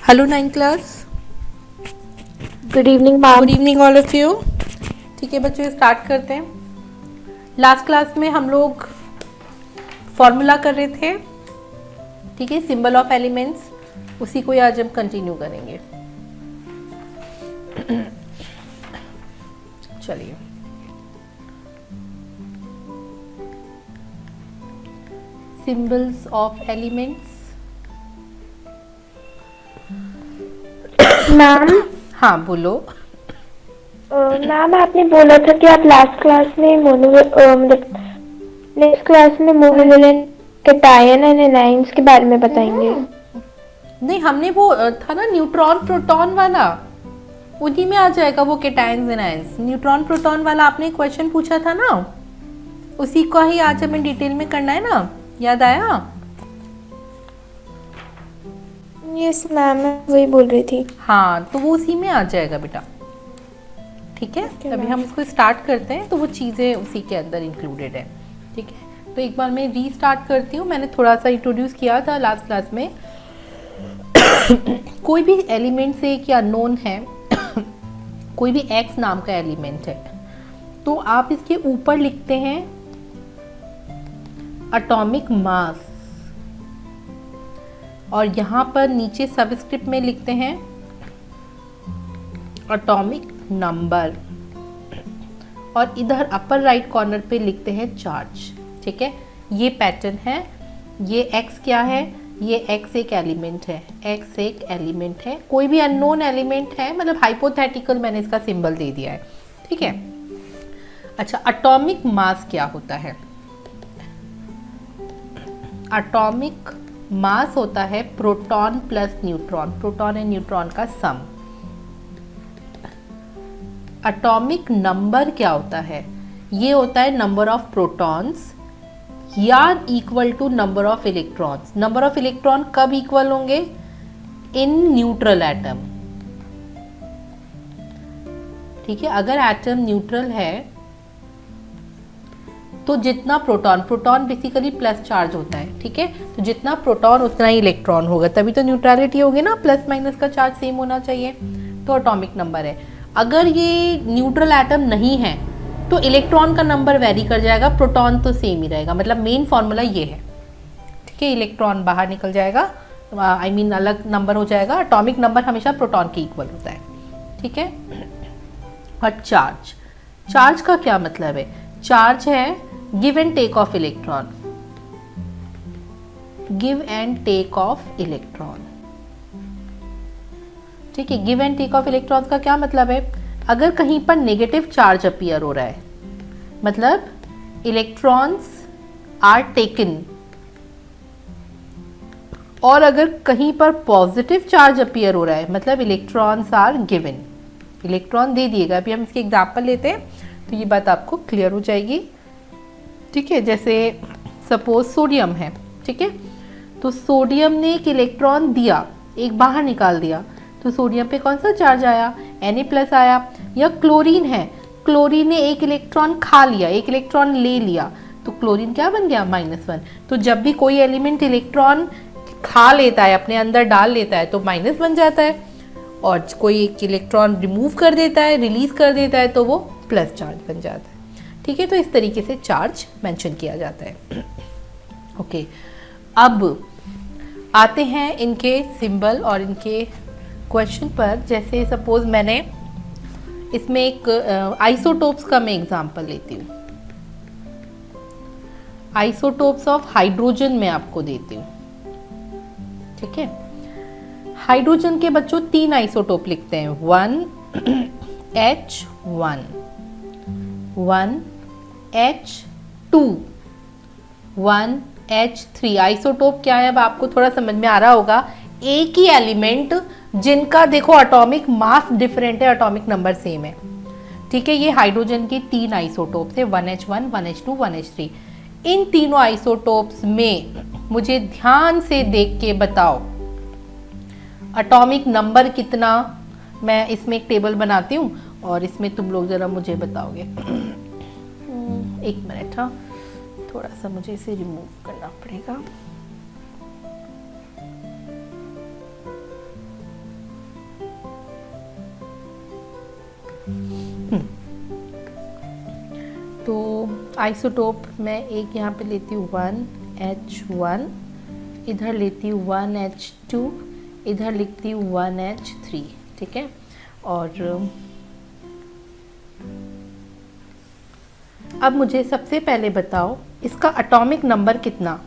Hello nine class. Good evening ma'am. Good evening all of you. ठीक है बच्चों, start करते हैं। लास्ट क्लास में हम लोग फॉर्मूला कर रहे थे, ठीक है, सिंबल ऑफ एलिमेंट्स, उसी को आज हम कंटिन्यू करेंगे। चलिए, सिंबल्स ऑफ एलिमेंट्स। मैम हाँ बोलो। मैम आपने बोला था कि आप लास्ट क्लास में मतलब नेक्स्ट क्लास में मोनोवैलेंट कैटायन एंड एनायंस के बारे में बताएंगे। नहीं, हमने वो था ना न्यूट्रॉन प्रोटॉन वाला, उन्हीं में आ जाएगा वो कैटायंस एनायंस। न्यूट्रॉन प्रोटॉन वाला आपने क्वेश्चन पूछा था ना, उसी को ही आज हमें डिटेल में करना है ना, याद आया? यस मैम, मैं वही बोल रही थी। हाँ, तो वो उसी में आ जाएगा बेटा, ठीक है। Okay, अभी ma'am. हम इसको स्टार्ट करते हैं तो वो चीज़ें उसी के अंदर इंक्लूडेड है, ठीक है। तो एक बार मैं रीस्टार्ट करती हूँ। मैंने थोड़ा सा इंट्रोड्यूस किया था लास्ट क्लास में। कोई भी एलिमेंट से एक अननोन है, कोई भी एक्स नाम का एलिमेंट है, तो आप इसके ऊपर लिखते हैं एटॉमिक मास, और यहाँ पर नीचे सबस्क्रिप्ट में लिखते हैं एटॉमिक नंबर, और इधर अपर राइट कॉर्नर पे लिखते हैं चार्ज, ठीक है। ये पैटर्न है। ये x क्या है? ये x एक एलिमेंट है, x एक एलिमेंट है, कोई भी अननोन एलिमेंट है, मतलब हाइपोथेटिकल मैंने इसका सिंबल दे दिया है, ठीक है। अच्छा, एटॉमिक मास क्या होता है? एटॉमिक मास होता है proton plus neutron, proton and neutron का सम। एटॉमिक नंबर क्या होता है? ये होता है नंबर ऑफ प्रोटॉन्स या equal to number of electrons. Number of electron कब इक्वल होंगे? इन न्यूट्रल एटम, ठीक है। अगर एटम न्यूट्रल है तो जितना proton, proton basically plus charge होता है, ठीक है, तो जितना प्रोटॉन उतना ही इलेक्ट्रॉन होगा, तभी तो न्यूट्रलिटी होगी ना, प्लस माइनस का चार्ज सेम होना चाहिए, तो एटॉमिक नंबर है। अगर ये न्यूट्रल एटम नहीं है तो इलेक्ट्रॉन का नंबर वेरी कर जाएगा, प्रोटॉन तो सेम ही रहेगा। मतलब मेन फॉर्मूला ये है, ठीक है। इलेक्ट्रॉन बाहर निकल जाएगा, आई मीन अलग नंबर हो जाएगा। एटॉमिक नंबर हमेशा प्रोटॉन के इक्वल होता है, ठीक है। और चार्ज, चार्ज का क्या मतलब है? चार्ज है give and take of electron, give and take of electron, ठीक है। Give and take of electrons का क्या मतलब है? अगर कहीं पर नेगेटिव चार्ज अपीयर हो रहा है, मतलब इलेक्ट्रॉन्स आर टेकन, और अगर कहीं पर पॉजिटिव चार्ज अपीयर हो रहा है, मतलब इलेक्ट्रॉन्स आर गिवन, इलेक्ट्रॉन दे दिएगा। अभी हम इसके एग्जाम्पल लेते हैं तो ये बात आपको क्लियर हो जाएगी, ठीक है। जैसे सपोज सोडियम है, ठीक है, तो सोडियम ने एक इलेक्ट्रॉन दिया, एक बाहर निकाल दिया, तो सोडियम पे कौन सा चार्ज आया? Na+ आया। या क्लोरीन है, क्लोरीन ने एक इलेक्ट्रॉन खा लिया, एक इलेक्ट्रॉन ले लिया, तो क्लोरीन क्या बन गया? -1। तो जब भी कोई एलिमेंट इलेक्ट्रॉन खा लेता है, अपने अंदर डाल लेता है, तो माइनस बन जाता है, और कोई एक इलेक्ट्रॉन रिमूव कर देता है, रिलीज कर देता है, तो वो प्लस चार्ज बन जाता है, ठीक है। तो इस तरीके से चार्ज मेंशन किया जाता है। ओके, अब आते हैं इनके सिंबल और इनके क्वेश्चन पर। जैसे सपोज मैंने इसमें एक आइसोटोप्स का मैं एग्जांपल लेती हूँ। आइसोटोप्स ऑफ हाइड्रोजन मैं आपको देती हूँ, ठीक है। हाइड्रोजन के बच्चों 3 आइसोटोप लिखते हैं, 1H1, 1H2, 1H3। आइसोटोप क्या है? अब आपको थोड़ा समझ में आ रहा होगा। एक ही एलिमेंट जिनका देखो एटॉमिक मास डिफरेंट है, एटॉमिक नंबर सेम है, ठीक है। ये हाइड्रोजन के 3 आइसोटोप्स है, 1H1, 1H2, 1H3। इन तीनों आइसोटोप्स में मुझे ध्यान से देख के बताओ एटॉमिक नंबर कितना। मैं इसमें एक टेबल बनाती हूँ और इसमें तुम लोग जरा मुझे बताओगे। एक मिनट, हाँ, थोड़ा सा मुझे इसे रिमूव करना पड़ेगा। तो आइसोटोप मैं एक यहाँ पे लेती हूँ 1H1, इधर लेती हूँ 1H2, इधर लिखती हूँ 1H3, ठीक है। और अब मुझे सबसे पहले बताओ इसका एटॉमिक नंबर कितना।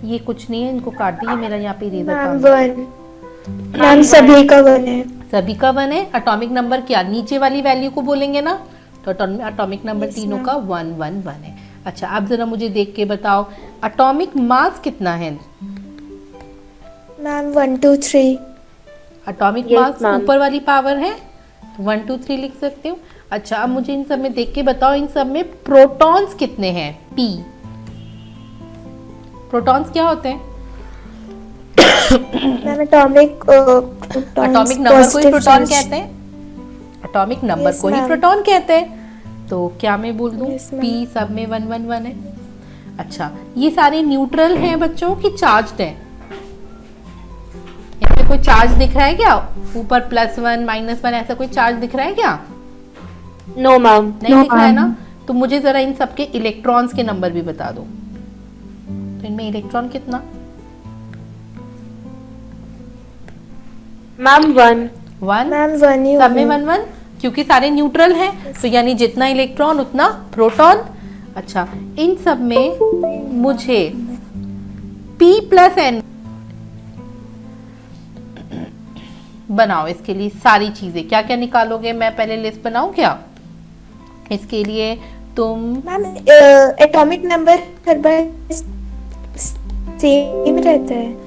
ये कुछ नहीं है, इनको काट दिए, मेरा यहाँ पे इरेजर मैम काम है। 1। मैम सभी का 1 है। सभी का 1 है। एटॉमिक नंबर क्या, नीचे वाली वैल्यू को बोलेंगे ना, तो एटॉमिक नंबर Yes, तीनों ma'am. का 1 1 1 है। अच्छा, अब जरा मुझे देख के बताओ एटॉमिक मास कितना है। मैम 1 2 3। एटॉमिक Yes, मास ma'am. ऊपर वाली पावर है, 1 2 3 लिख सकते हो। अच्छा, अब मुझे इन सब में देख के बताओ इन सब में प्रोटॉन्स कितने हैं। P, प्रोटॉन्स क्या होते हैं। मैम एटॉमिक एटॉमिक नंबर को ही प्रोटॉन कहते हैं, एटॉमिक नंबर Yes, को ही ma'am. प्रोटॉन कहते हैं। तो क्या मैं बोल दूं, Yes, ma'am. P सब में 1 1 1 है। अच्छा, ये सारे न्यूट्रल हैं बच्चों की चार्ज्ड हैं। इसमें कोई चार्ज दिख रहा है क्या, ऊपर +1 -1 ऐसा कोई चार्ज दिख रहा है क्या। No ma'am. नहीं दिख रहा है ना। तो मुझे जरा इन सबके इलेक्ट्रॉन्स के नंबर भी बता दो। तो इनमें इलेक्ट्रॉन कितना। मैम 1। 1, मैम 1 ही सब में होगा। 1 1, क्योंकि सारे न्यूट्रल हैं, तो यानी जितना इलेक्ट्रॉन उतना प्रोटॉन। अच्छा, इन सब में मुझे P + N बनाओ। इसके लिए सारी चीजें क्या क्या निकालोगे, मैं पहले लिस्ट बनाऊं क्या। इसके लिए तुम मैम एटॉमिक नंबर हर बार सेम रहता है।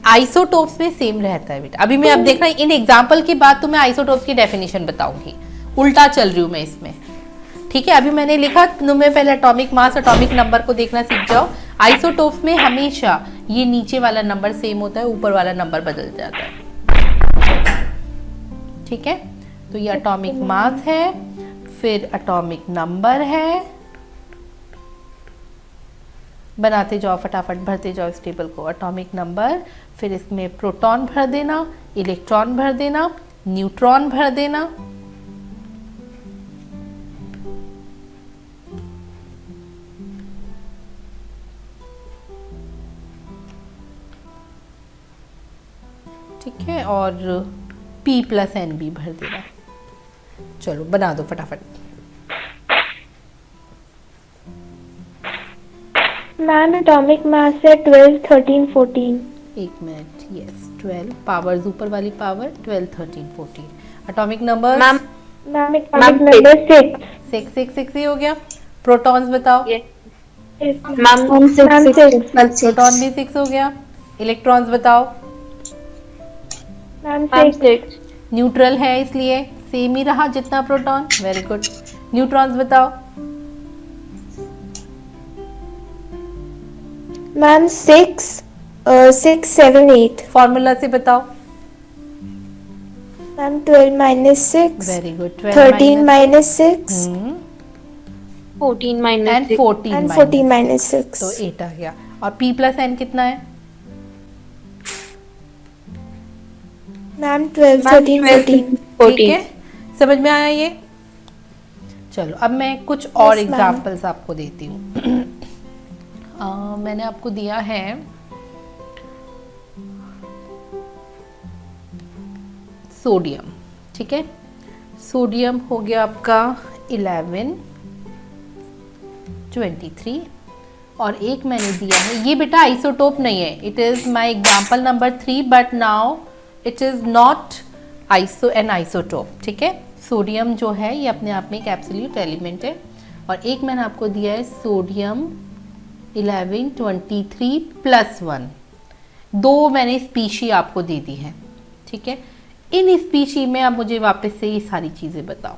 आइसोटोप्स में सेम रहता है बेटा। अभी मैं अब देख रहा हूँ इन एग्जाम्पल के बाद तुम्हें आइसोटोप्स की डेफिनेशन बताऊंगी, उल्टा चल रही हूँ मैं इसमें, ठीक है। अभी मैंने लिखा तुम्हें पहले एटॉमिक मास एटॉमिक नंबर को देखना सीख जाओ। आइसोटोप्स में हमेशा ये नीचे वाला नंबर सेम होता है, ऊपर वाला नंबर बदल जाता है, ठीक है। तो ये एटॉमिक मास है, फिर एटॉमिक नंबर है। बनाते जाओ फटाफट, भरते जाओ इस टेबल को। एटॉमिक नंबर, फिर इसमें प्रोटॉन भर देना, इलेक्ट्रॉन भर देना, न्यूट्रॉन भर देना। ठीक है, और P + N भी भर देना। चलो बना दो फटाफट। मैम एटॉमिक मास है 12 13 14। एक मिनट, यस 12 पावर्स, ऊपर वाली power 12 13 14। Atomic number ma'am ma'am atomic number 6। 6 6 6 ही हो गया। प्रोटॉन्स बताओ। Ma'am ma'am 6। प्रोटॉन भी 6 हो गया। इलेक्ट्रॉन्स बताओ। Ma'am ma'am 6। 6। न्यूट्रल है इसलिए सेम ही रहा जितना प्रोटॉन। Very good. न्यूट्रॉन्स बताओ। मैम 6 6 7 8। फॉर्मूला से बताओ। Ma'am 12 - 6। Very good. 13 - 6 14 and minus 14 and minus 14 - 6। तो 8 आ गया। और P + N कितना है। मैम 12 13 14। ठीक है, समझ में आया ये। चलो अब मैं कुछ और Yes, ma'am. एग्जाम्पल्स आपको देती हूँ। मैंने आपको दिया है सोडियम, ठीक है। सोडियम हो गया आपका 11 23, और एक मैंने दिया है, ये बेटा आइसोटोप नहीं है, it is my example number 3, but now it is not an isotope, ठीक है। सोडियम जो है ये अपने आप में एक एब्सोल्यूट एलिमेंट है। और एक मैंने आपको दिया है सोडियम 11 23 + 1, दो मैंने स्पीशी आपको दे दी है, ठीक है। इन स्पीशी में आप मुझे वापस से ये सारी चीजें बताओ,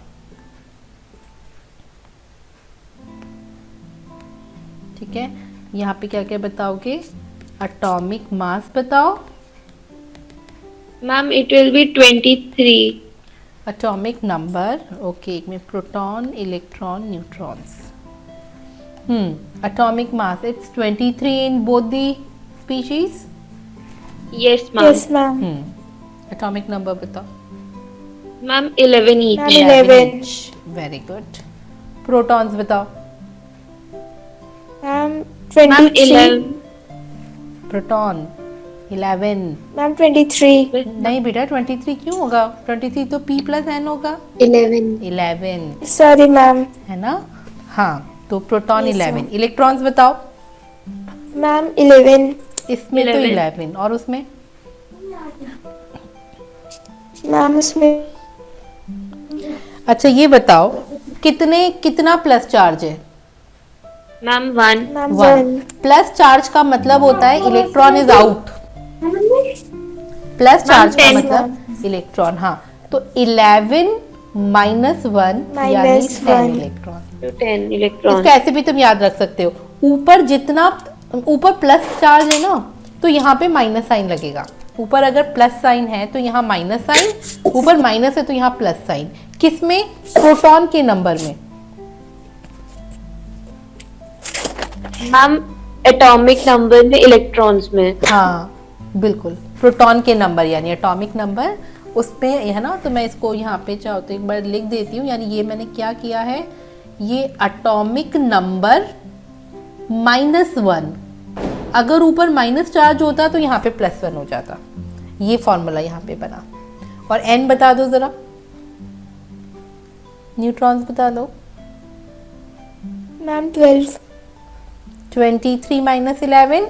ठीक है। यहाँ पे क्या क्या बताओगे, एटॉमिक मास बताओ, ma'am it will be 23। Atomic number, okay, एक में proton electron neutrons, atomic mass it's 23 in both the species. Yes ma'am. Yes ma'am. Atomic number बताओ। Ma'am 11 each. Ma'am 11. Very good. Protons बताओ। Ma'am ma'am 23. 11. Proton 11। Ma'am 23. नहीं बेटा 23 क्यों होगा? 23 तो P plus N होगा। 11. 11 सॉरी मैम. है ना? हाँ, तो प्रोटॉन Yes, 11। ma'am. इलेक्ट्रॉन्स बताओ। मैम 11. इसमें तो 11 11 और उसमें मैम उसमें अच्छा ये बताओ कितना प्लस चार्ज है? मैम 1. मैम 1। 1. प्लस चार्ज का मतलब होता है electron is out. Plus charge का 10, मतलब इलेक्ट्रॉन, हाँ, तो 11 माइनस 1 यानी Minus 10 1. इलेक्ट्रॉन। to 10 electrons. इसको ऐसे भी तुम याद रख सकते हो, ऊपर प्लस चार्ज है ना, तो यहाँ पे माइनस साइन लगेगा। ऊपर अगर प्लस साइन है तो यहाँ माइनस साइन, ऊपर माइनस है तो यहाँ प्लस साइन। किसमें? प्रोटॉन के नंबर में। मैम एटॉमिक नंबर में इलेक्ट्रॉन्स में. हाँ बिल्कुल, प्रोटॉन के नंबर यानी एटॉमिक नंबर उस पे है ना। तो मैं इसको यहाँ पे चाहो तो एक बार लिख देती हूँ। यानी ये मैंने क्या किया है, ये एटॉमिक नंबर -1, अगर ऊपर माइनस चार्ज होता तो यहाँ पे +1 हो जाता। ये फॉर्मूला यहाँ पे बना। और n बता दो जरा, न्यूट्रॉन्स बता दो। मैम 12. 23 माइनस 11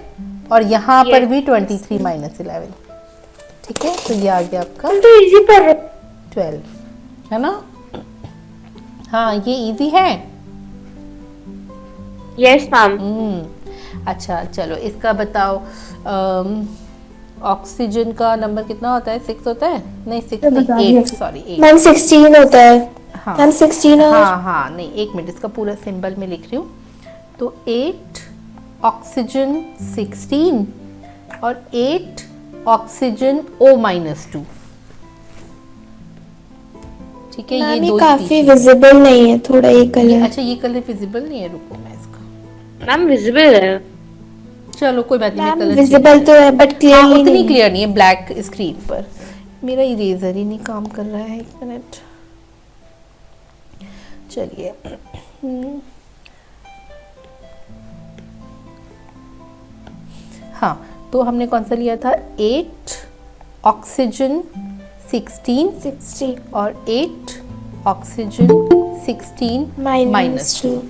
और यहाँ पर Yes. भी 23 माइनस 11। ठीक है, तो ये आ गया आपका हम तो इजी पढ़ रहे. 12, है ना? हाँ ये इजी है। Yes ma'am. अच्छा चलो इसका बताओ। ऑक्सीजन का नंबर कितना होता है? 6 होता है? नहीं 6 नहीं 8, सॉरी 8। मैम 16 होता है. हाँ मैम 16 और हाँ हाँ, नहीं एक मिनट, इसका पूरा सिंबल में लिख रही हूँ। तो 8 ऑक्सीजन 16 और 8 ऑक्सीजन O-2। ठीक है, ये मैम ये दो काफी species। विजिबल नहीं है, थोड़ा ये कलर. अच्छा ये कलर विजिबल नहीं है, रुको मैं इसका, मैम विजिबल है. चलो कोई बात नहीं, मैम कलर विजिबल तो है बट हाँ क्लियरली उतनी नहीं. क्लियर नहीं है ब्लैक स्क्रीन पर। मेरा इरेजर ही नहीं काम कर रहा है, 1 मिनट। चलिए हाँ, तो हमने कौन सा लिया था? 8 ऑक्सीजन 16 60 और 8 ऑक्सीजन 16 माइनस 2। 2.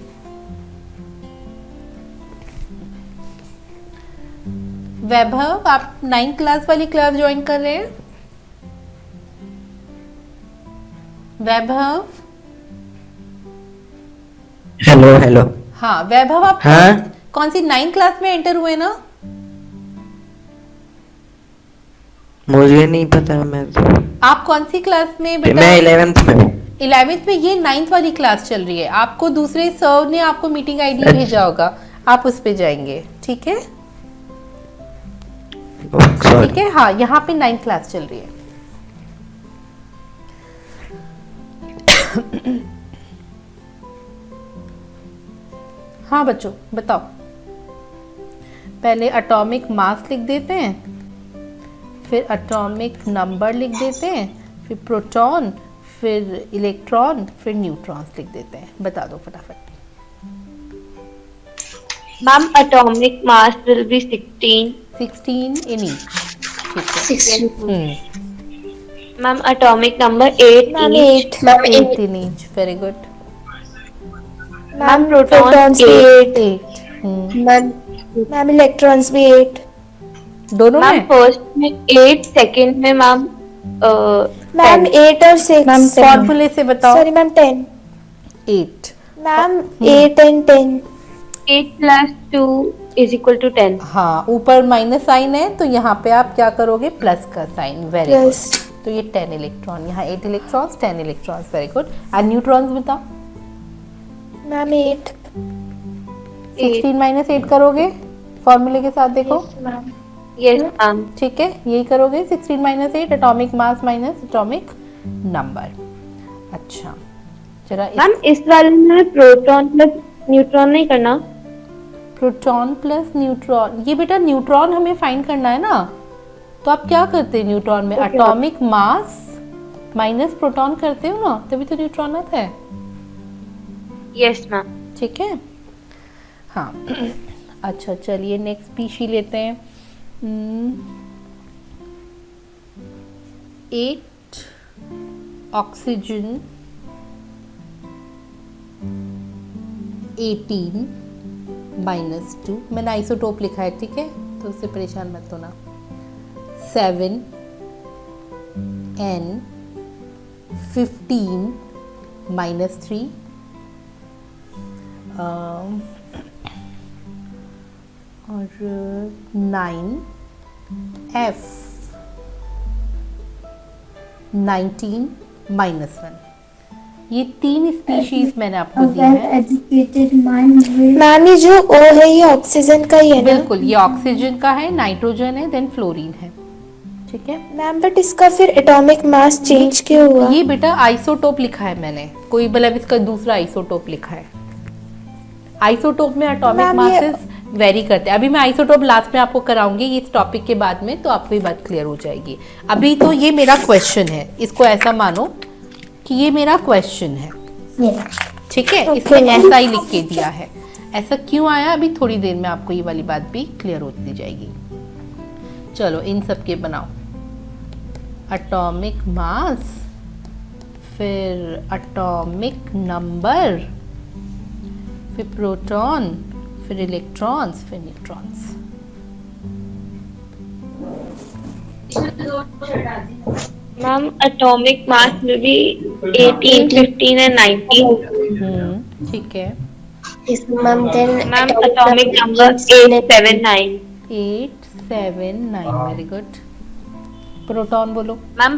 वैभव, आप 9th क्लास वाली क्लास ज्वाइन कर रहे हैं? वैभव, हेलो हेलो। हाँ वैभव, आप हाँ? कौन सी 9th क्लास में एंटर हुए ना? मुझे नहीं पता, मैं आप कौन सी क्लास में बेटा? मैं 11th में। 11th में। ये 9th वाली क्लास चल रही है। आपको दूसरे सर ने आपको मीटिंग आईडी अच्छा। भेजा होगा, आप उस पे जाएंगे। ठीक है, सॉरी। ठीक है। हाँ यहाँ पे 9th क्लास चल रही है। हाँ बच्चों बताओ, पहले एटॉमिक मास लिख देते हैं, फिर एटॉमिक नंबर लिख देते हैं, फिर प्रोटॉन, फिर इलेक्ट्रॉन, फिर न्यूट्रॉन्स लिख देते हैं। बता दो फटाफट। Ma'am atomic mass will be 16. 16 in each. ठीक है। Ma'am atomic number 8 ma'am in each. 8. Ma'am 8 in each, very good. Ma'am protons protons भी 8. 8 मैम इलेक्ट्रॉन्स भी 8. दोनों मैम में? फर्स्ट में 8, सेकंड में मैम मैम 8 और 6. फॉर्मूले से बताओ। Sorry ma'am 10. 8। Ma'am 8 and 10. 8 plus 2 is equal to 10. हाँ, ऊपर माइनस साइन है तो यहाँ पे आप क्या करोगे? प्लस का साइन। Very good. Plus. तो ये 10 इलेक्ट्रॉन, यहाँ 8 electrons, 10 electrons. Very good. And neutrons बताओ। मैम 8. 16 माइनस 8 करोगे फॉर्मूले के साथ, देखो। Yes ma'am. ठीक है, यही करोगे। 16 minus 8, atomic mass minus atomic number. अच्छा जरा मैम इस वाले में प्रोटॉन प्लस न्यूट्रॉन नहीं करना. प्रोटॉन प्लस न्यूट्रॉन, ये बेटा न्यूट्रॉन हमें फाइंड करना है ना, तो आप क्या करते हैं न्यूट्रॉन में? एटॉमिक मास माइनस प्रोटॉन करते हो ना, तभी तो न्यूट्रॉन आता है। Yes ma'am. ठीक है, हाँ। अच्छा चलिए नेक्स्ट स्पीशी लेते हैं। 8 ऑक्सीजन 18 -2, मैंने आइसोटोप लिखा है, ठीक है, तो उससे परेशान मत होना। 7 N 15 -3 और 9 F 19 -1। ये 3 स्पीशीज मैंने आपको दी है। मैम ये जो O है ये ऑक्सीजन का ही है ना? बिल्कुल, ये ऑक्सीजन का है, नाइट्रोजन है, देन फ्लोरीन है, ठीक है। मैम बट इसका फिर एटॉमिक मास चेंज क्यों हुआ? ये बेटा आइसोटोप लिखा है मैंने, कोई मतलब इसका दूसरा आइसोटोप लिखा है। आइसोटोप में एटॉमिक मैम, ये- मासेस वेरी करते हैं। अभी मैं आइसोटोप लास्ट में आपको कराऊंगी इस टॉपिक के बाद में, तो आपको ये बात क्लियर हो जाएगी। अभी तो ये मेरा क्वेश्चन है, इसको ऐसा मानो कि ये मेरा क्वेश्चन है, ठीक है। इसमें ऐसा ही लिख के दिया है। ऐसा क्यों आया, अभी थोड़ी देर में आपको ये वाली बात भी क्लियर होती जाएगी। चलो इन सब के बनाओ। एटॉमिक मास, फिर एटॉमिक नंबर, फिर प्रोटॉन, फिर इलेक्ट्रॉन्स, फिर न्यूट्रॉन्स। मैम एटॉमिक मास में भी 18, 15 एंड 19। ठीक है। Ma'am then ma'am atomic number 879। 8 7 9, very good. Proton बोलो। Ma'am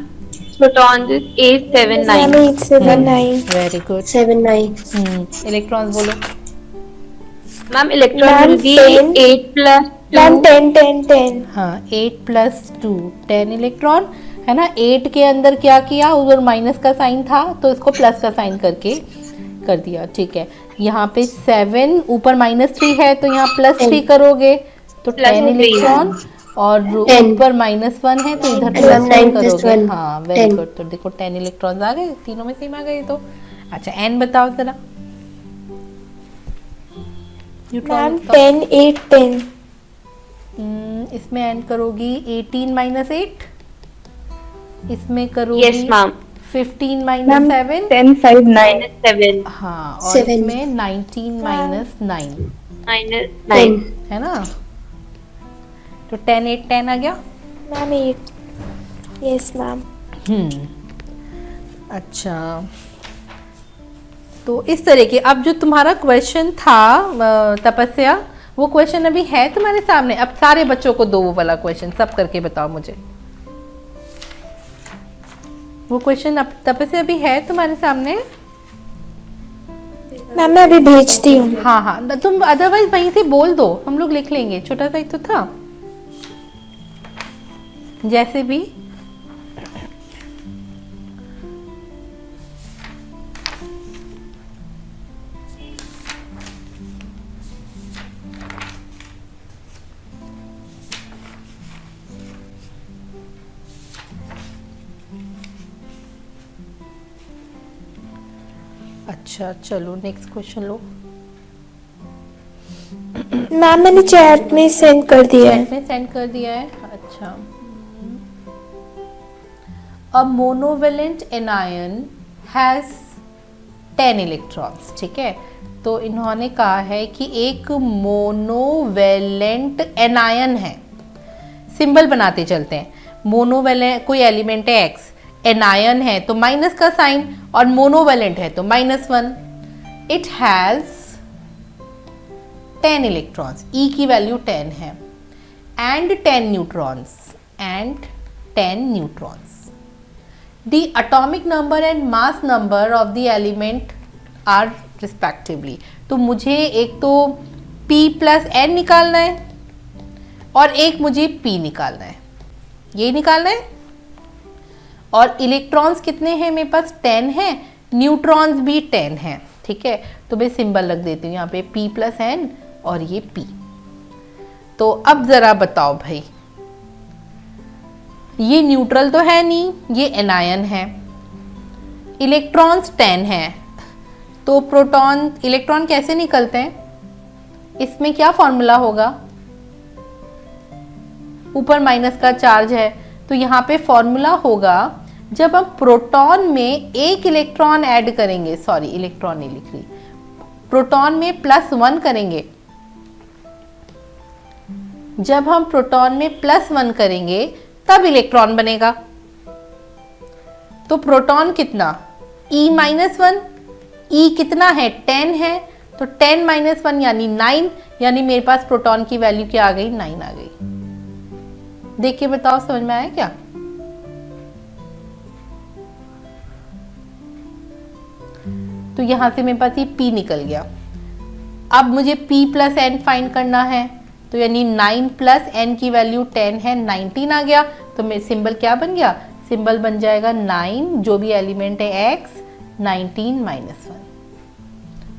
proton 879। 879 very good. 79 electrons बोलो। Ma'am electron ma'am, will be 10 8 plus 2। मैम 10 10 10 हाँ, 8 + 2 10 इलेक्ट्रॉन है ना। 8 के अंदर क्या किया, उधर माइनस का साइन था तो इसको प्लस का साइन करके कर दिया, ठीक है। यहाँ पे 7 ऊपर -3 है तो यहाँ +3 करोगे तो 10 3 इलेक्ट्रॉन, और ऊपर -1 है तो इधर मैम, +1 9 + करोगे। 1 हाँ वेरी 10 गुड। तो देखो 10 इलेक्ट्रॉन्स आ गए, तीनों में सेम आ गए तो। अच्छा n बताओ जरा। मैम 10 8 10 इसमें n करोगी 18 - 8, इसमें करोगी यस मैम। 15 - 7, 10 5 9 7 हाँ, और 7 इसमें 19 - 9 9 है ना। तो 10 8 10 आ गया। Ma'am 8 yes ma'am. अच्छा, तो इस तरह के, अब जो तुम्हारा क्वेश्चन था तपस्या, वो क्वेश्चन अभी है तुम्हारे सामने। अब सारे बच्चों को दो वो वाला क्वेश्चन, सब करके बताओ मुझे। वो क्वेश्चन अब तपस्या अभी है तुम्हारे सामने। मैम मैं अभी भेजती हूँ। हाँ हाँ, तुम अदरवाइज वहीं से बोल दो, हम लोग लिख लेंगे। छोटा सा ही तो था, जैसे भी। अच्छा चलो नेक्स्ट क्वेश्चन लो। मैम मैंने चैट में सेंड कर दिया है। चैट में सेंड कर दिया है। अच्छा, अ मोनोवेलेंट एनायन हैज 10 इलेक्ट्रॉन्स, ठीक है। तो इन्होंने कहा है कि एक मोनोवेलेंट एनायन है। सिंबल बनाते चलते हैं। मोनोवेलेंट कोई एलिमेंट है X, एनायन है तो माइनस का साइन, और मोनोवेलेंट है तो -1। इट हैज 10 इलेक्ट्रॉन्स, E की वैल्यू 10 है, and 10 neutrons, The atomic number and mass number of the element are respectively। तो मुझे एक तो P + n निकालना है और एक मुझे P निकालना है, ये निकालना है। और इलेक्ट्रॉन्स कितने हैं मेरे पास, 10 है, न्यूट्रॉन्स भी 10 हैं, ठीक है। तो मैं सिंबल रख देती हूँ यहाँ पे P + n और ये P। तो अब जरा बताओ भाई, ये न्यूट्रल तो है नहीं, ये एनायन है। इलेक्ट्रॉन्स 10 हैं, तो प्रोटॉन इलेक्ट्रॉन कैसे निकलते हैं? इसमें क्या फॉर्मूला होगा? ऊपर माइनस का चार्ज है, तो यहाँ पे फॉर्मूला होगा जब हम प्रोटॉन में एक इलेक्ट्रॉन ऐड करेंगे, सॉरी इलेक्ट्रॉन नहीं लिख रही, प्रोटॉन में +1 करेंगे। जब हम प्रोटॉन में +1 करेंगे तब इलेक्ट्रॉन बनेगा। तो प्रोटॉन कितना? E-1, E कितना है? 10 है, तो 10 - 1 यानी 9, यानी मेरे पास प्रोटॉन की वैल्यू क्या आ गई? 9 आ गई। देख के बताओ समझ में आया क्या? तो यहां से मेरे पास ये P निकल गया। अब मुझे P + N फाइंड करना है, तो यानी 9 + N की वैल्यू 10 है, 19 आ गया। तो मेरे सिंबल क्या बन गया? सिंबल बन जाएगा 9, जो भी एलिमेंट है X, 19 - 1।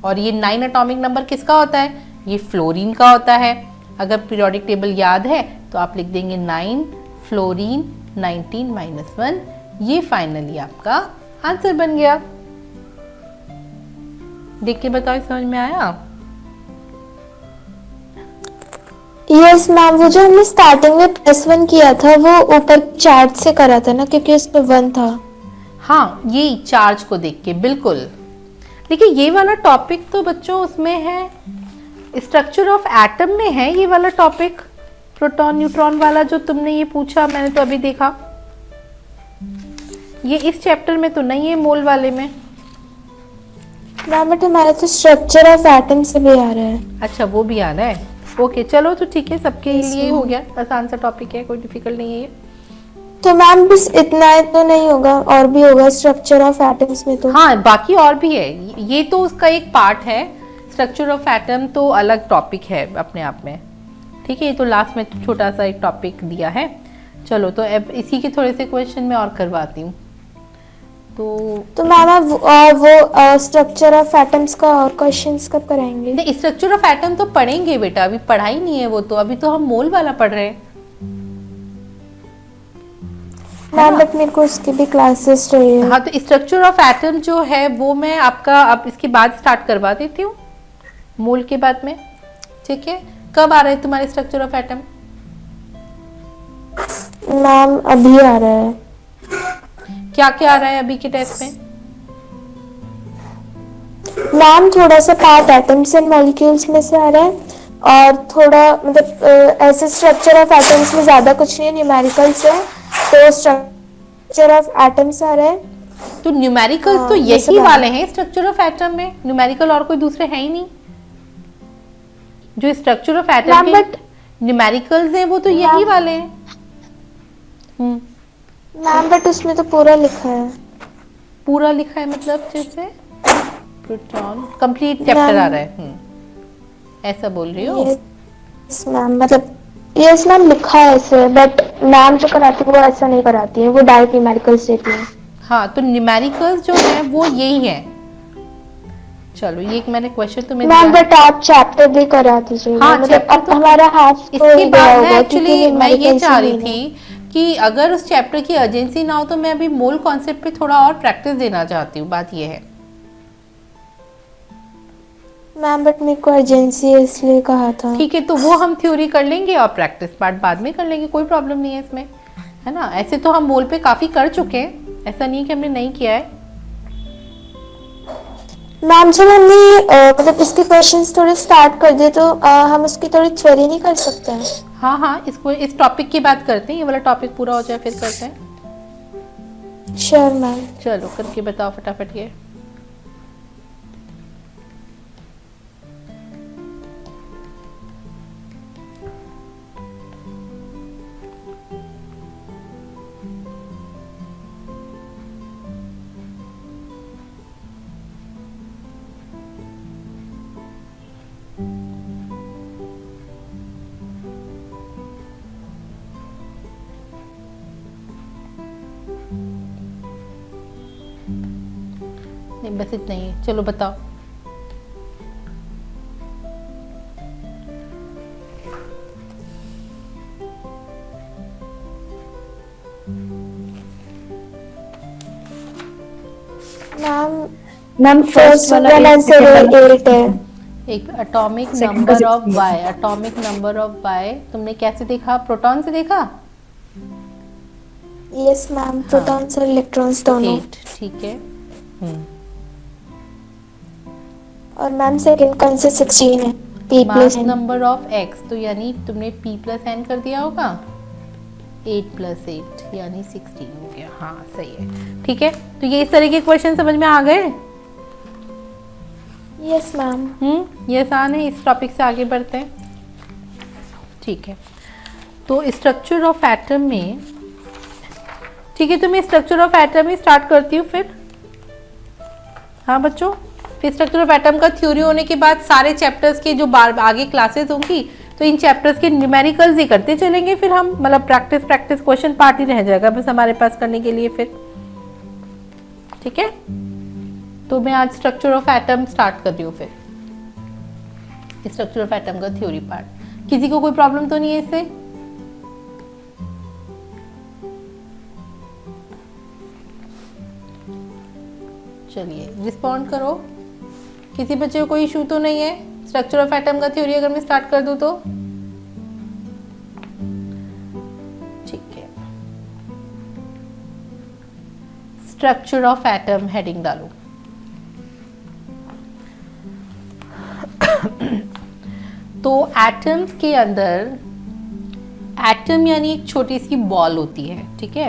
और ये 9 एटॉमिक नंबर किसका होता है? ये फ्लोरीन का होता है। अगर पीरियोडिक टेबल याद है तो आप लिख देंगे 9 फ्लोरीन 19 - 1। ये फाइनली आपका आंसर बन गया। देख के बताओ समझ में आया? यस मैम, वो जो हमने स्टार्टिंग में +1 किया था वो ऊपर चार्ट से करा था ना, क्योंकि उसमें 1 था। हाँ, ये चार्ज को देख के बिल्कुल। देखिए ये वाला टॉपिक तो बच्चों उसमें है, स्ट्रक्चर ऑफ एटम में है ये वाला टॉपिक, प्रोटॉन न्यूट्रॉन वाला जो तुमने ये पूछा, मैंने तो अभी देखा। ये इस चैप्टर में तो नहीं है, मोल वाले में। मैम बट हमारा तो स्ट्रक्चर ऑफ एटम से भी आ रहा है। अच्छा, वो भी आ रहा है। ओके चलो, तो ठीक है, सबके लिए हो गया, आसान सा टॉपिक है, कोई डिफिकल्ट नहीं है ये। तो मैम बस इतना है तो नहीं होगा, और भी होगा स्ट्रक्चर ऑफ एटम्स में तो? हाँ, बाकी और भी है, ये तो उसका एक पार्ट है। स्ट्रक्चर ऑफ एटम तो अलग टॉपिक है अपने आप में, ठीक है। ये तो लास्ट में छोटा सा एक टॉपिक दिया है। चलो, तो अब इसी के थोड़े से क्वेश्चन मैं और करवाती हूँ। तो मैम आप वो स्ट्रक्चर ऑफ एटम्स का और क्वेश्चंस कब कराएंगे? नहीं, स्ट्रक्चर ऑफ एटम तो पढ़ेंगे बेटा, अभी पढ़ाई नहीं है वो तो, अभी तो हम मोल वाला पढ़ रहे हैं। मैम बट मेरे को उसकी भी क्लासेस चाहिए। हाँ, तो स्ट्रक्चर ऑफ एटम जो है वो मैं आपका अब इसके बाद स्टार्ट करवा देती हूँ, मोल के बाद में, ठीक है। कब आ रहा है तुम्हारे स्ट्रक्चर ऑफ एटम? मैम अभी आ रहा है। क्या क्या आ रहा है अभी के टेस्ट में? मैम थोड़ा सा पार्ट एटम्स एंड मॉलिक्यूल्स में से आ रहा है, और थोड़ा मतलब ऐसे स्ट्रक्चर ऑफ एटम्स में ज्यादा कुछ नहीं है, न्यूमेरिकल्स है, तो स्ट्रक्चर ऑफ एटम्स आ रहा है। तो न्यूमेरिकल्स तो यही वाले हैं स्ट्रक्चर ऑफ एटम में, न्यूमेरिकल और कोई दूसरे हैं ही नहीं। जो स्ट्रक्चर ऑफ एटम के न्यूमेरिकल्स हैं वो तो यही वाले हैं। मैम बट उसमें तो पूरा लिखा है। पूरा लिखा है मतलब जैसे प्रोटॉन कंप्लीट चैप्टर आ रहा है, ऐसा बोल रही हो? यस मैम, मतलब यस मैम लिखा है ऐसे, बट मैम जो कराती है वो ऐसा नहीं कराती है, वो डायरेक्ट न्यूमेरिकल्स देती है। हाँ, तो न्यूमेरिकल्स जो है वो यही है। चलो, ये एक मैंने क्वेश्चन तुम्हें दिया मैम बट आप चैप्टर भी करा दीजिए। हाँ, मतलब अब तो हमारा हाफ इसके बाद मैं एक्चुअली मैं ये चाह रही थी कि अगर उस चैप्टर की अर्जेंसी ना हो तो मैं अभी मोल कॉन्सेप्ट पे थोड़ा और प्रैक्टिस देना चाहती हूँ, बात ये है। मैम बट मेरे को अर्जेंसी है इसलिए कहा था। ठीक है, तो वो हम थ्योरी कर लेंगे और प्रैक्टिस पार्ट बाद में कर लेंगे, कोई प्रॉब्लम नहीं है इसमें, है ना। ऐसे तो हम मोल पे काफी कर चुके हैं, ऐसा नहीं कि हमने नहीं किया है। मैम जब हमने मतलब इसके क्वेश्चंस थोड़े स्टार्ट कर दिए तो हम उसकी थोड़ी थ्योरी नहीं कर सकते हैं? हाँ हाँ, इसको इस टॉपिक की बात करते हैं, ये वाला टॉपिक पूरा हो जाए फिर करते हैं। Sure ma'am. चलो करके बताओ फटाफट ये। नहीं, बस इतना ही है, चलो बताओ। मैम फर्स्ट वाला आंसर है 8 है। एक एटॉमिक Second नंबर का of 16 Y, atomic number of Y तुमने कैसे देखा? प्रोटॉन से देखा? यस मैम, प्रोटॉन्स और इलेक्ट्रॉन्स दोनों। 8, ठीक है। और मैम सेकंड का आंसर 16 है, p mass plus n। Number of x, तो यानी तुमने p प्लस n कर दिया होगा, 8 प्लस 8 यानी 16 हो गया। हाँ सही है, ठीक है। तो ये इस तरह के क्वेश्चन समझ में आ गए? Yes ma'am. ये आसान है। इस टॉपिक से आगे बढ़ते हैं, ठीक है। तो स्ट्रक्चर ऑफ एटम में, ठीक है, तो मैं structure of atom he start करती हूँ फिर। हाँ बच्चों, फिर स्ट्रक्चर ऑफ एटम का थ्योरी होने के बाद सारे चैप्टर्स के जो बार आगे क्लासेस होंगी तो इन चैप्टर्स के न्यूमेरिकल्स ही करते चलेंगे फिर हम, मतलब प्रैक्टिस क्वेश्चन पार्ट ही रह जाएगा बस हमारे पास करने के लिए फिर, ठीक है। तो मैं आज स्ट्रक्चर ऑफ एटम स्टार्ट कर रही हूँ फिर, स्ट्रक्चर ऑफ एटम का थ्योरी पार्ट। किसी को कोई प्रॉब्लम तो नहीं है इससे? चलिए रिस्पॉन्ड करो। किसी बच्चे को कोई इशू तो नहीं है स्ट्रक्चर ऑफ एटम का थ्योरी अगर मैं स्टार्ट कर दूं तो? ठीक है, स्ट्रक्चर ऑफ एटम हेडिंग डालो। तो एटम्स के अंदर, एटम यानी एक छोटी सी बॉल होती है, ठीक है।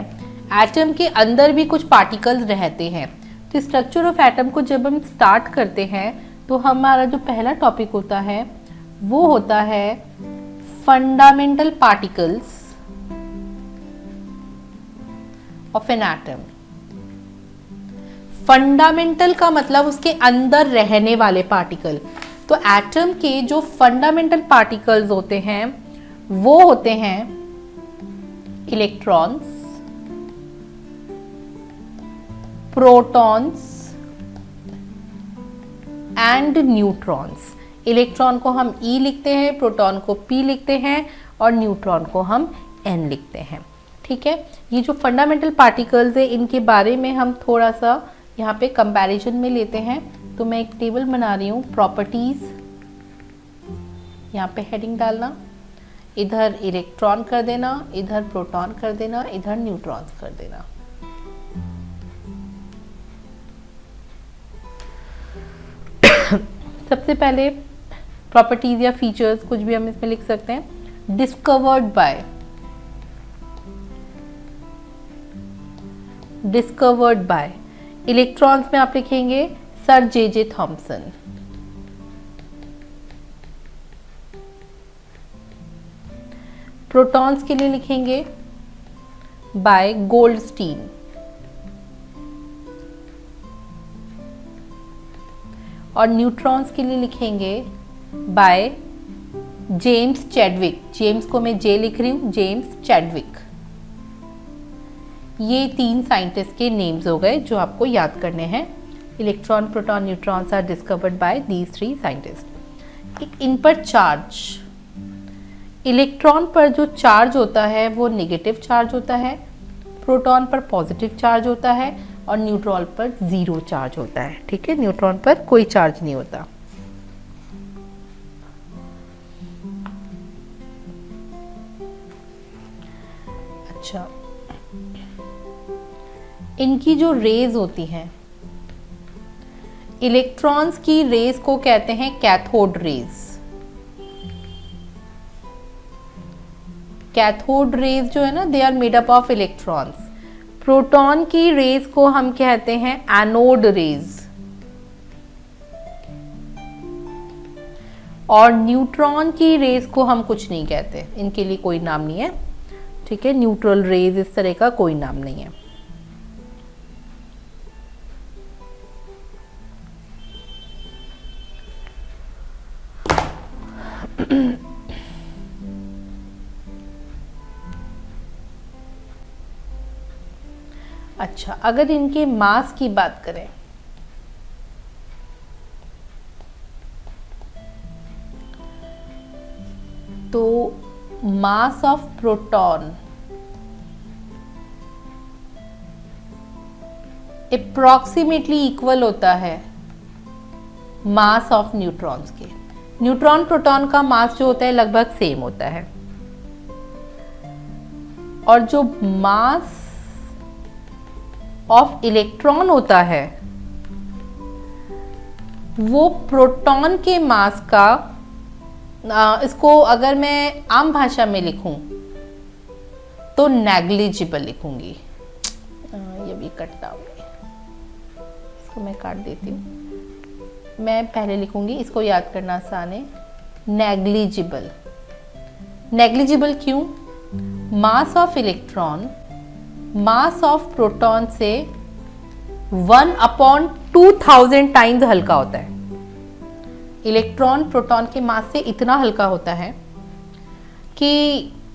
एटम के अंदर भी कुछ पार्टिकल्स रहते हैं। तो स्ट्रक्चर ऑफ एटम को जब हम स्टार्ट करते हैं तो हमारा जो पहला टॉपिक होता है वो होता है fundamental particles of an atom. Fundamental का मतलब उसके अंदर रहने वाले पार्टिकल। तो एटम के जो फंडामेंटल पार्टिकल्स होते हैं वो होते हैं electrons, protons and neutrons. Electron को हम E लिखते हैं, प्रोटॉन को P लिखते हैं और न्यूट्रॉन को हम N लिखते हैं, ठीक है। ये जो फंडामेंटल पार्टिकल्स है इनके बारे में हम थोड़ा सा यहाँ पे कंपैरिजन में लेते हैं। तो मैं एक टेबल बना रही हूँ, प्रॉपर्टीज, यहाँ पे हेडिंग डालना, इधर इलेक्ट्रॉन कर देना, इधर प्रोटॉन कर देना, इधर न्यूट्रॉन कर देना। सबसे पहले प्रॉपर्टीज या फीचर्स कुछ भी हम इसमें लिख सकते हैं। Discovered by, discovered by electrons में आप लिखेंगे सर जे थॉमसन। प्रोटॉन्स के लिए लिखेंगे बाय गोल्डस्टीन। और न्यूट्रॉन्स के लिए लिखेंगे बाय जेम्स चैडविक। जेम्स को मैं जे लिख रही हूँ, जेम्स चैडविक। ये 3 साइंटिस्ट के नेम्स हो गए जो आपको याद करने हैं। Electron, proton, neutrons are discovered by these 3 scientist. इन पर चार्ज, इलेक्ट्रॉन पर जो चार्ज होता है वो नेगेटिव चार्ज होता है, प्रोटॉन पर पॉजिटिव चार्ज होता है और न्यूट्रॉन पर 0 चार्ज होता है, ठीक है। न्यूट्रॉन पर कोई चार्ज नहीं होता। अच्छा, इनकी जो रेज होती हैं, इलेक्ट्रॉन्स की रेज को कहते हैं कैथोड रेज। कैथोड रेज जो है ना, they are made up of electrons. Proton की रेज को हम कहते हैं एनोड रेज और न्यूट्रॉन की रेज को हम कुछ नहीं कहते, इनके लिए कोई नाम नहीं है, ठीक है। न्यूट्रल रेज इस तरह का कोई नाम नहीं है। अच्छा, अगर इनके मास की बात करें तो mass of proton approximately equal होता है मास ऑफ न्यूट्रॉन्स के। न्यूट्रॉन प्रोटॉन का मास जो होता है लगभग सेम होता है, और जो मास ऑफ इलेक्ट्रॉन होता है वो प्रोटॉन के मास का, इसको अगर मैं आम भाषा में लिखूं तो नेग्लिजिबल लिखूंगी। ये भी कटता हुआ, इसको मैं काट देती हूँ। मैं पहले लिखूंगी, इसको याद करना आसान है, नेग्लिजिबल। नेग्लिजिबल क्यों? Mass of electron mass of proton से 1/2000 टाइम्स हल्का होता है। इलेक्ट्रॉन प्रोटॉन के मास से इतना हल्का होता है कि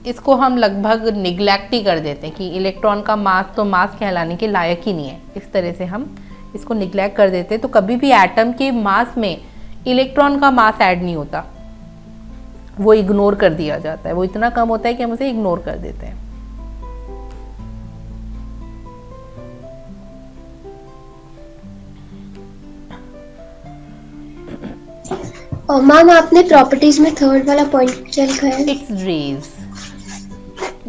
इसको हम लगभग निग्लेक्ट ही कर देते हैं कि इलेक्ट्रॉन का मास तो मास कहलाने के लायक ही नहीं है। इस तरह से हम इसको निग्लेक्ट कर देते हैं। तो कभी भी एटम के मास में इलेक्ट्रॉन का मास ऐड नहीं होता, वो इग्नोर कर दिया जाता है। वो इतना कम होता है कि हम उसे इग्नोर कर देते हैं। और मैम आपने प्रॉपर्टीज में थर्ड वाला पॉइंट क्या लिखा है? इट्स रेज,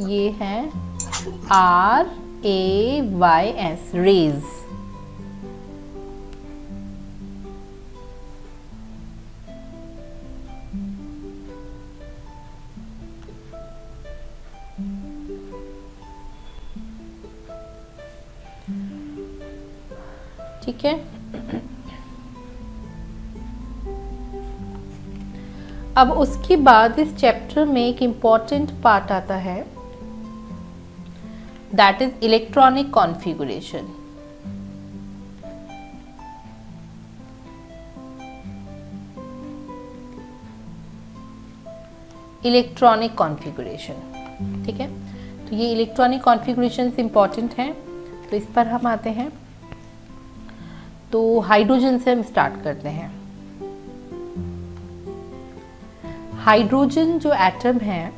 ये है RAYS, रेज। ठीक है, अब उसके बाद इस चैप्टर में एक इम्पॉर्टेंट पार्ट आता है, that is electronic configuration. Electronic configuration, ठीक है। तो ये इलेक्ट्रॉनिक कॉन्फ़िगरेशन इंपॉर्टेंट हैं, तो इस पर हम आते हैं। तो हाइड्रोजन से हम स्टार्ट करते हैं। हाइड्रोजन जो एटम है,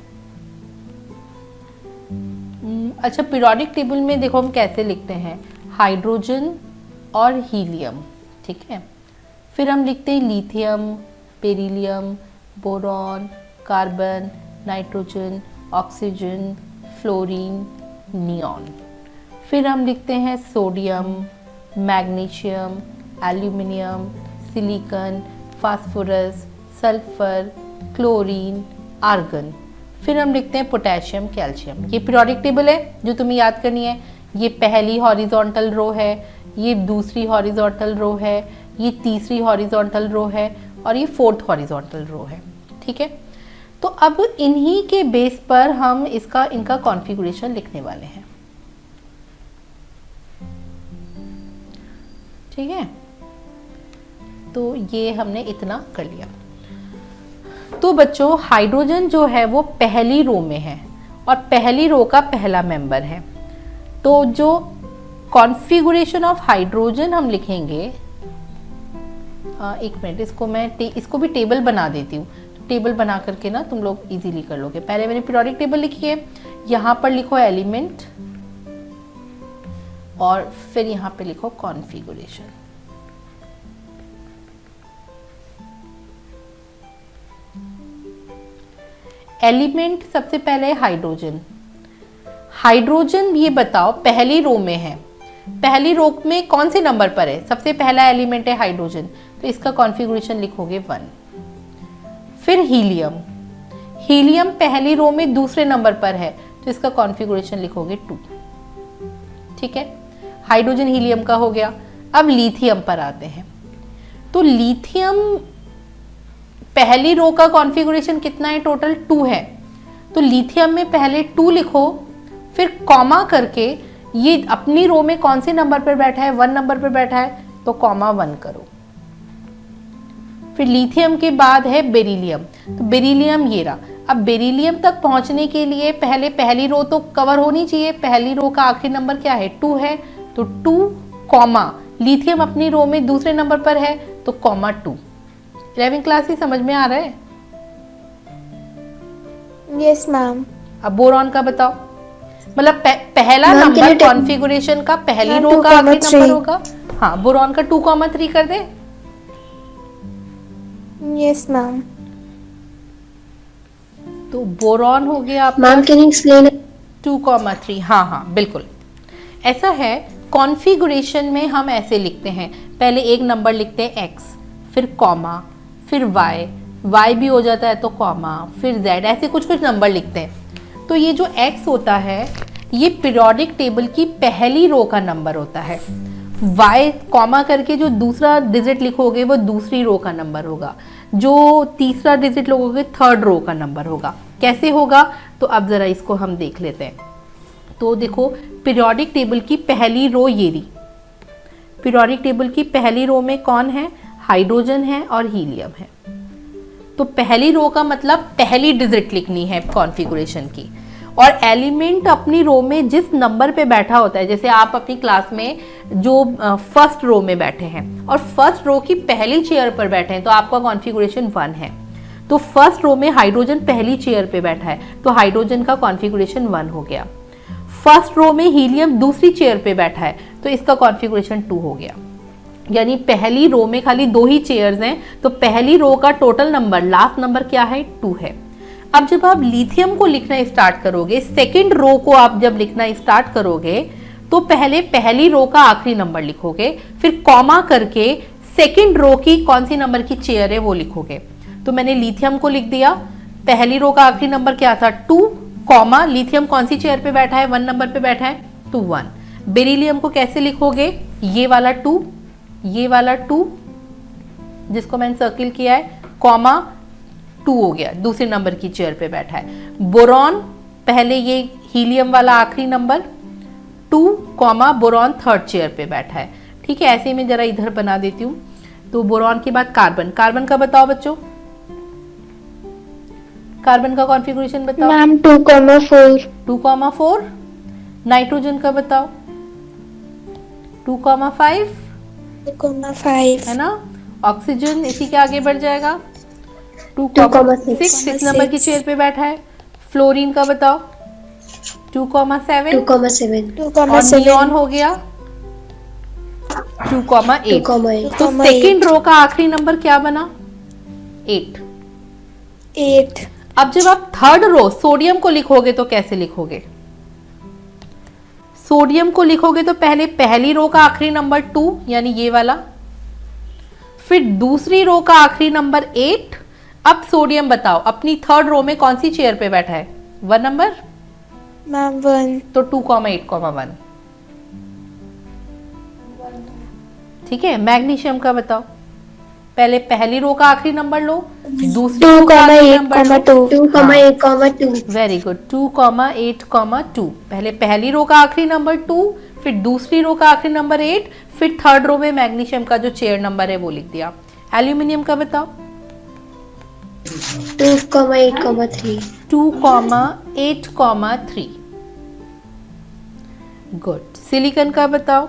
अच्छा पीरियोडिक टेबल में देखो हम कैसे लिखते हैं, हाइड्रोजन और हीलियम, ठीक है। फिर हम लिखते हैं lithium, beryllium, boron, carbon, nitrogen, oxygen, fluorine, neon. फिर हम लिखते हैं sodium, magnesium, aluminium, silicon, phosphorus, sulphur, chlorine, argon. फिर हम लिखते हैं पोटेशियम, कैल्शियम। ये पीरियोडिक टेबल है जो तुम्हें याद करनी है। ये पहली हॉरिजॉन्टल रो है, ये दूसरी हॉरिजॉन्टल रो है, ये तीसरी हॉरिजॉन्टल रो है और ये फोर्थ हॉरिजॉन्टल रो है, ठीक है। तो अब इन्हीं के बेस पर हम इनका कॉन्फ़िगरेशन लिखने वाले हैं, ठीक है। तो ये हमने इतना कर लिया। तो बच्चों हाइड्रोजन जो है वो पहली रो में है और पहली रो का पहला मेंबर है। तो जो कॉन्फ़िगरेशन ऑफ हाइड्रोजन हम लिखेंगे, एक मिनट, इसको भी टेबल बना देती हूँ। तो टेबल बना करके ना तुम लोग इजीली कर लोगे। पहले मैंने पीरियोडिक टेबल लिखी है, यहाँ पर लिखो एलिमेंट और फिर यहाँ पे लिखो कॉन्फ़िगरेशन। एलिमेंट सबसे पहले है हाइड्रोजन। हाइड्रोजन ये बताओ पहली रो में है, पहली रो में कौन से नंबर पर है? सबसे पहला एलिमेंट है हाइड्रोजन, तो इसका कॉन्फ़िगरेशन लिखोगे 1। फिर हीलियम, हीलियम पहली रो में दूसरे नंबर पर है, तो इसका कॉन्फ़िगरेशन लिखोगे 2, ठीक है। हाइड्रोजन हीलियम का हो गया। अब लिथियम पर आते हैं। तो लिथियम पहली रो का कॉन्फ़िगरेशन कितना है? टोटल 2 है। तो लिथियम में पहले 2 लिखो, फिर कॉमा करके ये अपनी रो में कौन से नंबर पर बैठा है? 1 नंबर पर बैठा है, तो कॉमा 1 करो। फिर लिथियम के बाद है बेरिलियम, तो बेरिलियम ये रहा। अब बेरिलियम तक पहुंचने के लिए पहले पहली रो तो कवर होनी चाहिए। पहली रो का आखिरी नंबर क्या है? 2 है, तो 2 कॉमा लिथियम अपनी रो में दूसरे नंबर पर है, तो कॉमा 2। 11वीं क्लास ही समझ में आ रहा है? Yes ma'am. अब बोरॉन का बताओ, मतलब पहला मैम, नंबर कॉन्फ़िगरेशन का पहली मैम, रो का आखिरी 2,3 नंबर होगा। हाँ, बोरॉन का 2,3 कर दे। Yes, ma'am. तो बोरॉन हो गया आपका Ma'am, can you explain? 2,3। हाँ हाँ बिल्कुल ऐसा है। कॉन्फ़िगरेशन में हम ऐसे लिखते हैं, पहले एक नंबर लिखते हैं x, फिर कॉमा, फिर y भी हो जाता है तो कॉमा, फिर z, ऐसे कुछ कुछ नंबर लिखते हैं। तो ये जो x होता है ये पीरियोडिक टेबल की पहली रो का नंबर होता है। y कॉमा करके जो दूसरा डिजिट लिखोगे वो दूसरी रो का नंबर होगा, जो तीसरा डिजिट लिखोगे थर्ड रो का नंबर होगा। कैसे होगा तो अब ज़रा इसको हम देख लेते हैं। तो देखो पीरियोडिक टेबल की पहली रो ये रही। पीरियोडिक टेबल की पहली रो में कौन है? हाइड्रोजन है और हीलियम है। तो पहली रो का मतलब पहली डिजिट लिखनी है कॉन्फ़िगरेशन की, और एलिमेंट अपनी रो में जिस नंबर पे बैठा होता है, जैसे आप अपनी क्लास में जो फर्स्ट रो में बैठे हैं और फर्स्ट रो की पहली चेयर पर बैठे हैं तो आपका कॉन्फ़िगरेशन 1 है। तो फर्स्ट रो में हाइड्रोजन पहली चेयर पे बैठा है तो हाइड्रोजन का कॉन्फ़िगरेशन 1 हो गया। फर्स्ट रो में हीलियम दूसरी चेयर पे बैठा है तो इसका कॉन्फ़िगरेशन 2 हो गया। यानी पहली रो में खाली 2 ही चेयर्स हैं तो पहली रो का टोटल नंबर, लास्ट नंबर क्या है? 2 है। अब जब आप लिथियम को लिखना स्टार्ट करोगे, सेकंड रो को आप जब लिखना स्टार्ट करोगे तो पहले पहली रो का आखिरी नंबर लिखोगे, फिर कॉमा करके सेकंड रो की कौन सी नंबर की चेयर है वो लिखोगे। तो मैंने लिथियम को लिख दिया, पहली रो का आखिरी नंबर क्या था? 2, कॉमा लिथियम कौन सी चेयर पे बैठा है? 1 नंबर पे बैठा है तो 1। बेरिलियम को कैसे लिखोगे? ये वाला 2, ये वाला 2 जिसको मैंने सर्किल किया है, कॉमा 2 हो गया, दूसरे नंबर की चेयर पे बैठा है। बोरॉन पहले ये हीलियम वाला आखिरी number 2, comma boron third chair पे बैठा है। ठीक है, ऐसे में जरा इधर बना देती हूँ। तो बोरॉन के बाद कार्बन, कार्बन का बताओ बच्चों, कार्बन का कॉन्फ़िगरेशन बताओ। मैम 2,4। 2,4। नाइट्रोजन का बताओ। 2,5 2,5 है ना। ऑक्सीजन इसी के आगे बढ़ जाएगा, 2,6 6 नंबर की चेयर पे बैठा है। फ्लोरीन का बताओ। 2,7 2,7 और नियॉन हो गया 2,8। 2,8 तो सेकंड रो का आखिरी नंबर क्या बना? 8। 8। अब जब आप थर्ड रो सोडियम को लिखोगे तो कैसे लिखोगे? सोडियम को लिखोगे तो पहले पहली रो का आखिरी नंबर 2 यानी ये वाला, फिर दूसरी रो का आखिरी नंबर 8। अब सोडियम बताओ अपनी थर्ड रो में कौन सी चेयर पे बैठा है? 1 नंबर, मैम 1। तो 2,8,1। ठीक है। मैग्नीशियम का बताओ, पहले पहली रो का आखिरी नंबर लो, दूसरी रो का आखिरी नंबर लो। 2,8,2 वेरी गुड, 2,8,2। पहले पहली रो का आखिरी नंबर 2, फिर दूसरी रो का आखिरी नंबर 8, फिर थर्ड रो में मैग्नीशियम का जो चेयर नंबर है वो लिख दिया। एल्यूमिनियम का बताओ। 2,8,3 2,8,3। गुड। सिलिकॉन का बताओ।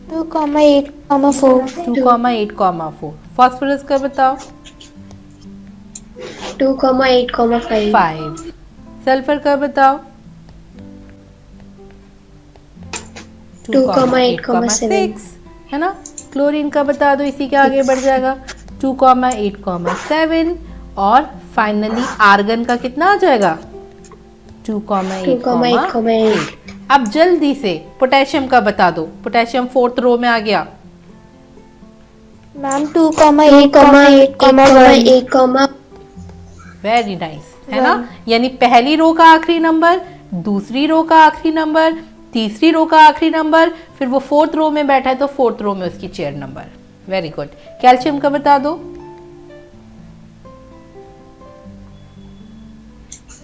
2,8,4। 2,8,4। फास्फोरस का बताओ। 2,8,5 5। सल्फर का बताओ। 2,8,6 है ना। क्लोरीन का बता दो, इसी के आगे बढ़ जाएगा 2,8,7। और फाइनली आर्गन का कितना आ जाएगा? 2,8,8। अब जल्दी से पोटेशियम का बता दो। पोटेशियम फोर्थ रो में आ गया। मैम 2,8,1। वेरी नाइस, है ना। यानी पहली रो का आखिरी नंबर, दूसरी रो का आखिरी नंबर, तीसरी रो का आखिरी नंबर, फिर वो फोर्थ रो में बैठा है तो फोर्थ रो में उसकी chair number. Very good. Calcium का बता दो।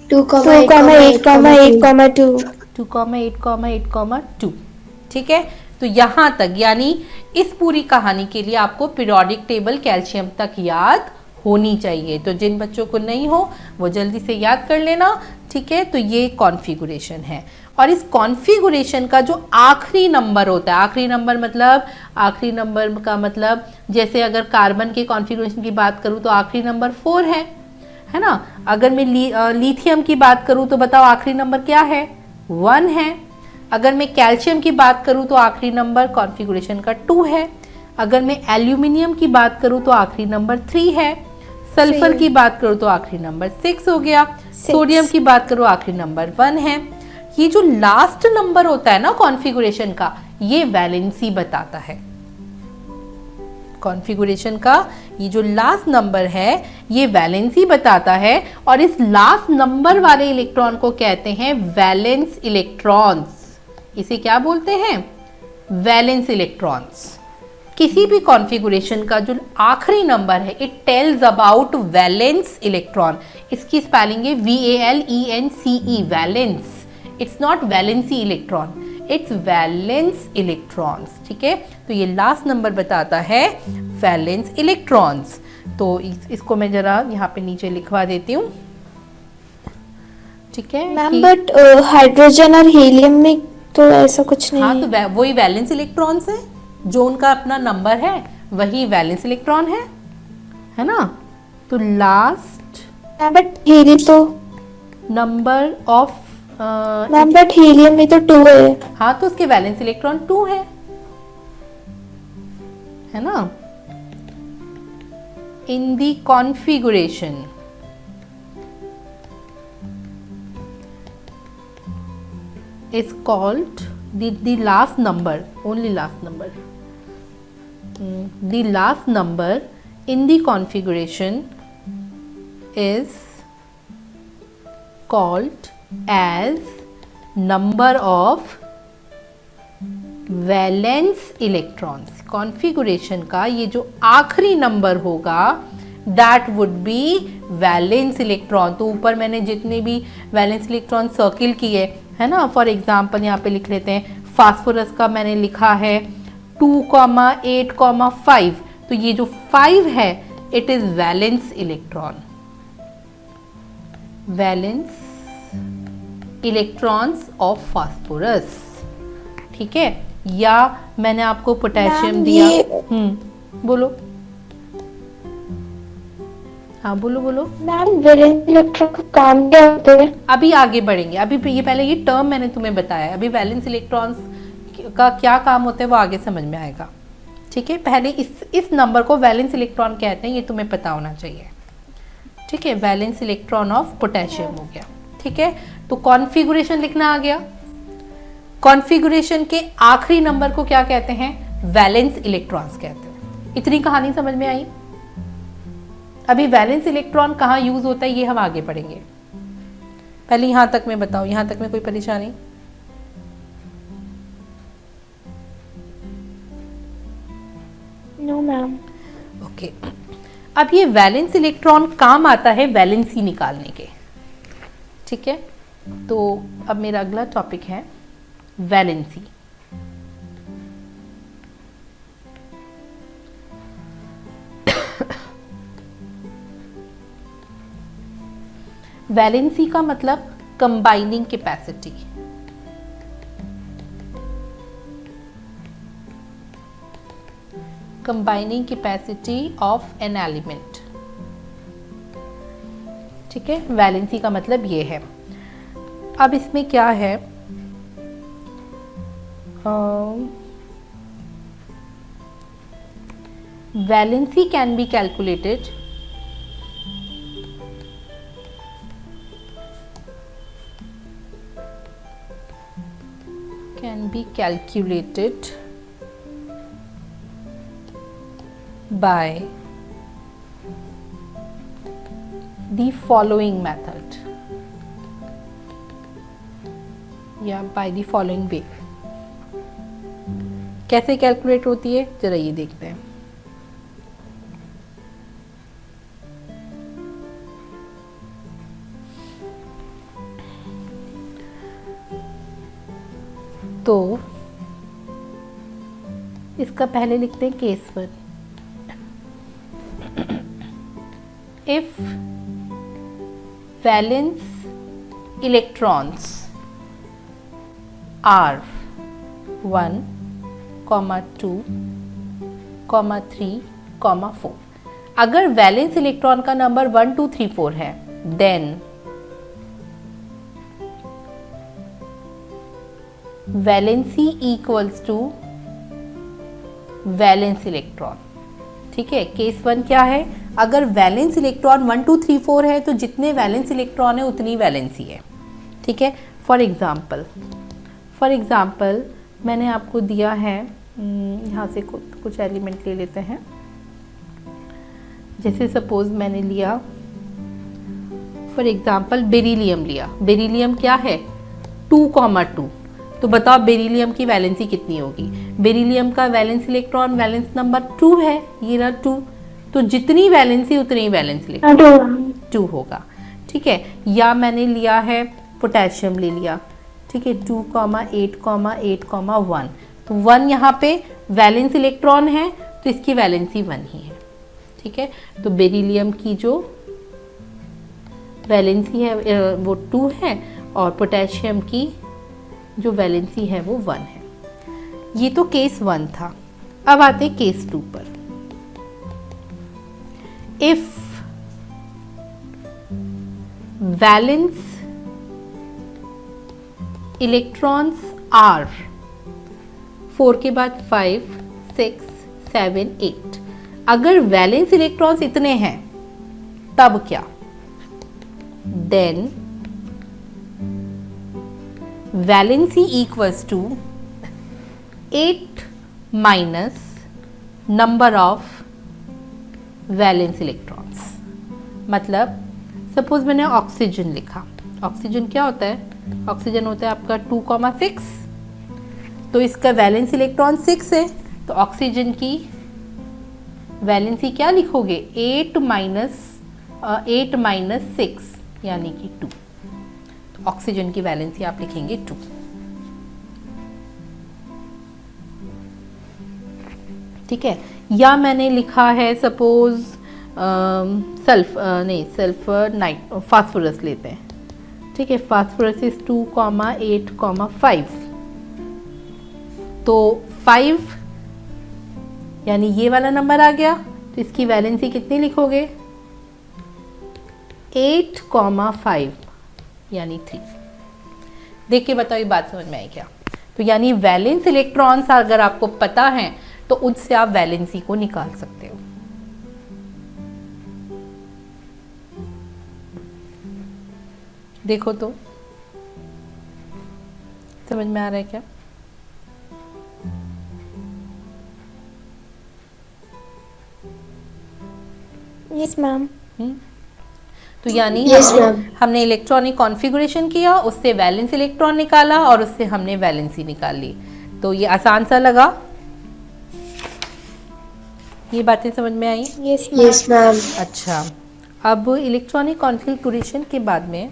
2,8,8,2। 2,8,8,2। ठीक है। तो यहाँ तक यानी इस पूरी कहानी के लिए आपको पीरियोडिक टेबल कैल्शियम तक याद होनी चाहिए। तो जिन बच्चों को नहीं हो वो जल्दी से याद कर लेना। ठीक है। तो ये कॉन्फ़िगरेशन है, और इस कॉन्फ़िगरेशन का जो आखिरी नंबर होता है, आखिरी नंबर का मतलब जैसे अगर कार्बन के कॉन्फ़िगरेशन की बात करूँ तो आखिरी नंबर 4 है ना। अगर मैं लिथियम की बात करूँ तो बताओ आखिरी नंबर क्या है? 1 है। अगर मैं कैल्शियम की बात करूँ तो आखिरी नंबर कॉन्फ़िगरेशन का 2 है। अगर मैं एल्यूमिनियम की बात करूं तो आखिरी नंबर 3 है, सल्फर Three. की बात करूं तो आखिरी नंबर 6 हो गया, सोडियम की बात करूं आखिरी नंबर 1 है। ये जो लास्ट नंबर होता है ना कॉन्फ़िगरेशन का, ये वैलेंसी बताता है। कॉन्फ़िगरेशन का ये जो लास्ट नंबर है ये वैलेंसी बताता है, और इस लास्ट नंबर वाले इलेक्ट्रॉन को कहते हैं वैलेंस इलेक्ट्रॉन्स। इसे क्या बोलते हैं? Valence electrons. किसी भी कॉन्फ़िगरेशन का जो आखिरी नंबर है, it tells about valence electron. इसकी स्पेलिंग है VALENCE, valence. It's not valency electron, it's valence electrons. ठीक है, तो ये लास्ट नंबर बताता है वैलेंस इलेक्ट्रॉन्स। तो इसको मैं जरा यहाँ पे नीचे लिखवा देती हूँ। ठीक है मैम, बट हाइड्रोजन और हीलियम में तो ऐसा कुछ नहीं हाँ, है। तो वही वैलेंस इलेक्ट्रॉन्स है, जो उनका अपना नंबर है वही वैलेंस इलेक्ट्रॉन है ना। तो लास्ट मैम बट हीलियम तो number of ma'am but helium में तो 2 है। हाँ, तो उसके वैलेंस इलेक्ट्रॉन 2 है ना। In the configuration is called the last number, only last number. The last number in the configuration is called as number of valence electrons. Configuration का ये जो आखिरी नंबर होगा that would be valence electron. तो ऊपर मैंने जितने भी वैलेंस इलेक्ट्रॉन सर्किल किए है ना, फॉर एग्जाम्पल यहाँ पे लिख लेते हैं। फास्फोरस का मैंने लिखा है 2,8,5, तो ये जो 5 है it is valence electron, valence electrons of phosphorus. ठीक है, या मैंने आपको पोटेशियम मैम, दिया। ये- बोलो, हाँ बोलो। मैम वैलेंस इलेक्ट्रॉन का काम क्या होता है? अभी आगे बढ़ेंगे, अभी ये पहले ये टर्म मैंने तुम्हें बताया, अभी वैलेंस इलेक्ट्रॉन्स का क्या काम होता है वो आगे समझ में आएगा। ठीक है, पहले इस नंबर को वैलेंस इलेक्ट्रॉन कहते हैं, ये तुम्हें पता होना चाहिए। ठीक है, वैलेंस इलेक्ट्रॉन ऑफ पोटेशियम हो गया। ठीक है, तो कॉन्फ़िगरेशन लिखना आ गया। कॉन्फ़िगरेशन के आखिरी नंबर को क्या कहते हैं? वैलेंस इलेक्ट्रॉन्स कहते हैं। इतनी कहानी समझ में आई। अभी वैलेंस इलेक्ट्रॉन कहाँ यूज होता है ये हम आगे पढ़ेंगे, पहले यहां तक में बताओ, यहां तक में कोई परेशानी? No ma'am. ओके, अब ये वैलेंस इलेक्ट्रॉन काम आता है वैलेंसी निकालने के। ठीक है, तो अब मेरा अगला टॉपिक है वैलेंसी। वैलेंसी का मतलब combining capacity. Combining capacity of an element. ठीक है, वैलेंसी का मतलब ये है। अब इसमें क्या है, valency can be calculated by the following method या by the following way। कैसे कैलकुलेट होती है जरा ये देखते हैं। तो इसका पहले लिखते हैं case 1। If valence electrons are 1, 2, 3, 4, अगर वैलेंस इलेक्ट्रॉन का नंबर 1, 2, 3, 4 है, then valency equals to valence electron. ठीक है, केस 1 क्या है, अगर वैलेंस इलेक्ट्रॉन 1 2 3 4 है तो जितने वैलेंस इलेक्ट्रॉन है उतनी वैलेंसी है। ठीक है, फॉर एग्जाम्पल मैंने आपको दिया है, यहाँ से कुछ एलिमेंट ले लेते हैं। जैसे सपोज मैंने लिया फॉर एग्जाम्पल बेरिलियम लिया। बेरिलियम क्या है 2,2। तो बताओ बेरिलियम की वैलेंसी कितनी होगी। बेरिलियम का वैलेंस इलेक्ट्रॉन वैलेंस नंबर 2 है, ये रहा 2। तो जितनी वैलेंसी उतनी वैलेंस इलेक्ट्रॉन 2 होगा। ठीक है, या मैंने लिया है पोटेशियम ले लिया। ठीक है, 2,8,8,1। तो 1 यहाँ पे वैलेंस इलेक्ट्रॉन है तो इसकी वैलेंसी 1 ही है। ठीक है, तो बेरिलियम की जो वैलेंसी है वो 2 है और पोटेशियम की जो वैलेंसी है वो 1 है। ये तो केस 1 था। अब आते हैं केस 2 पर। इफ वैलेंस इलेक्ट्रॉन्स आर 4 के बाद 5 6 7 8, अगर वैलेंस इलेक्ट्रॉन्स इतने हैं तब क्या, then valency equals to 8 minus number of valence electrons. मतलब सपोज मैंने ऑक्सीजन लिखा। ऑक्सीजन क्या होता है, ऑक्सीजन होता है आपका 2,6। तो इसका वैलेंस इलेक्ट्रॉन 6 है तो ऑक्सीजन की वैलेंसी क्या लिखोगे 8 माइनस 6 यानी कि 2। तो ऑक्सीजन की वैलेंसी आप लिखेंगे 2। ठीक है, या मैंने लिखा है सपोज सल्फर नाइट फास्फोरस लेते हैं। ठीक है, फास्फोरस इज 2,8,5। तो 5 यानी ये वाला नंबर आ गया तो इसकी वैलेंसी कितनी लिखोगे 8,5 यानी 3। देख के बताओ ये बात समझ में आई क्या। तो यानी वैलेंस इलेक्ट्रॉन्स अगर आपको पता है तो उससे आप वैलेंसी को निकाल सकते हो। देखो तो समझ में आ रहा है क्या। Yes ma'am. तो यानी Yes, ma'am. हमने इलेक्ट्रॉनिक कॉन्फ़िगरेशन किया, उससे वैलेंस इलेक्ट्रॉन निकाला और उससे हमने वैलेंसी निकाल ली। तो ये आसान सा लगा, ये बातें समझ में आई। Yes, ma'am. अच्छा, अब इलेक्ट्रॉनिक कॉन्फ़िगरेशन के बाद में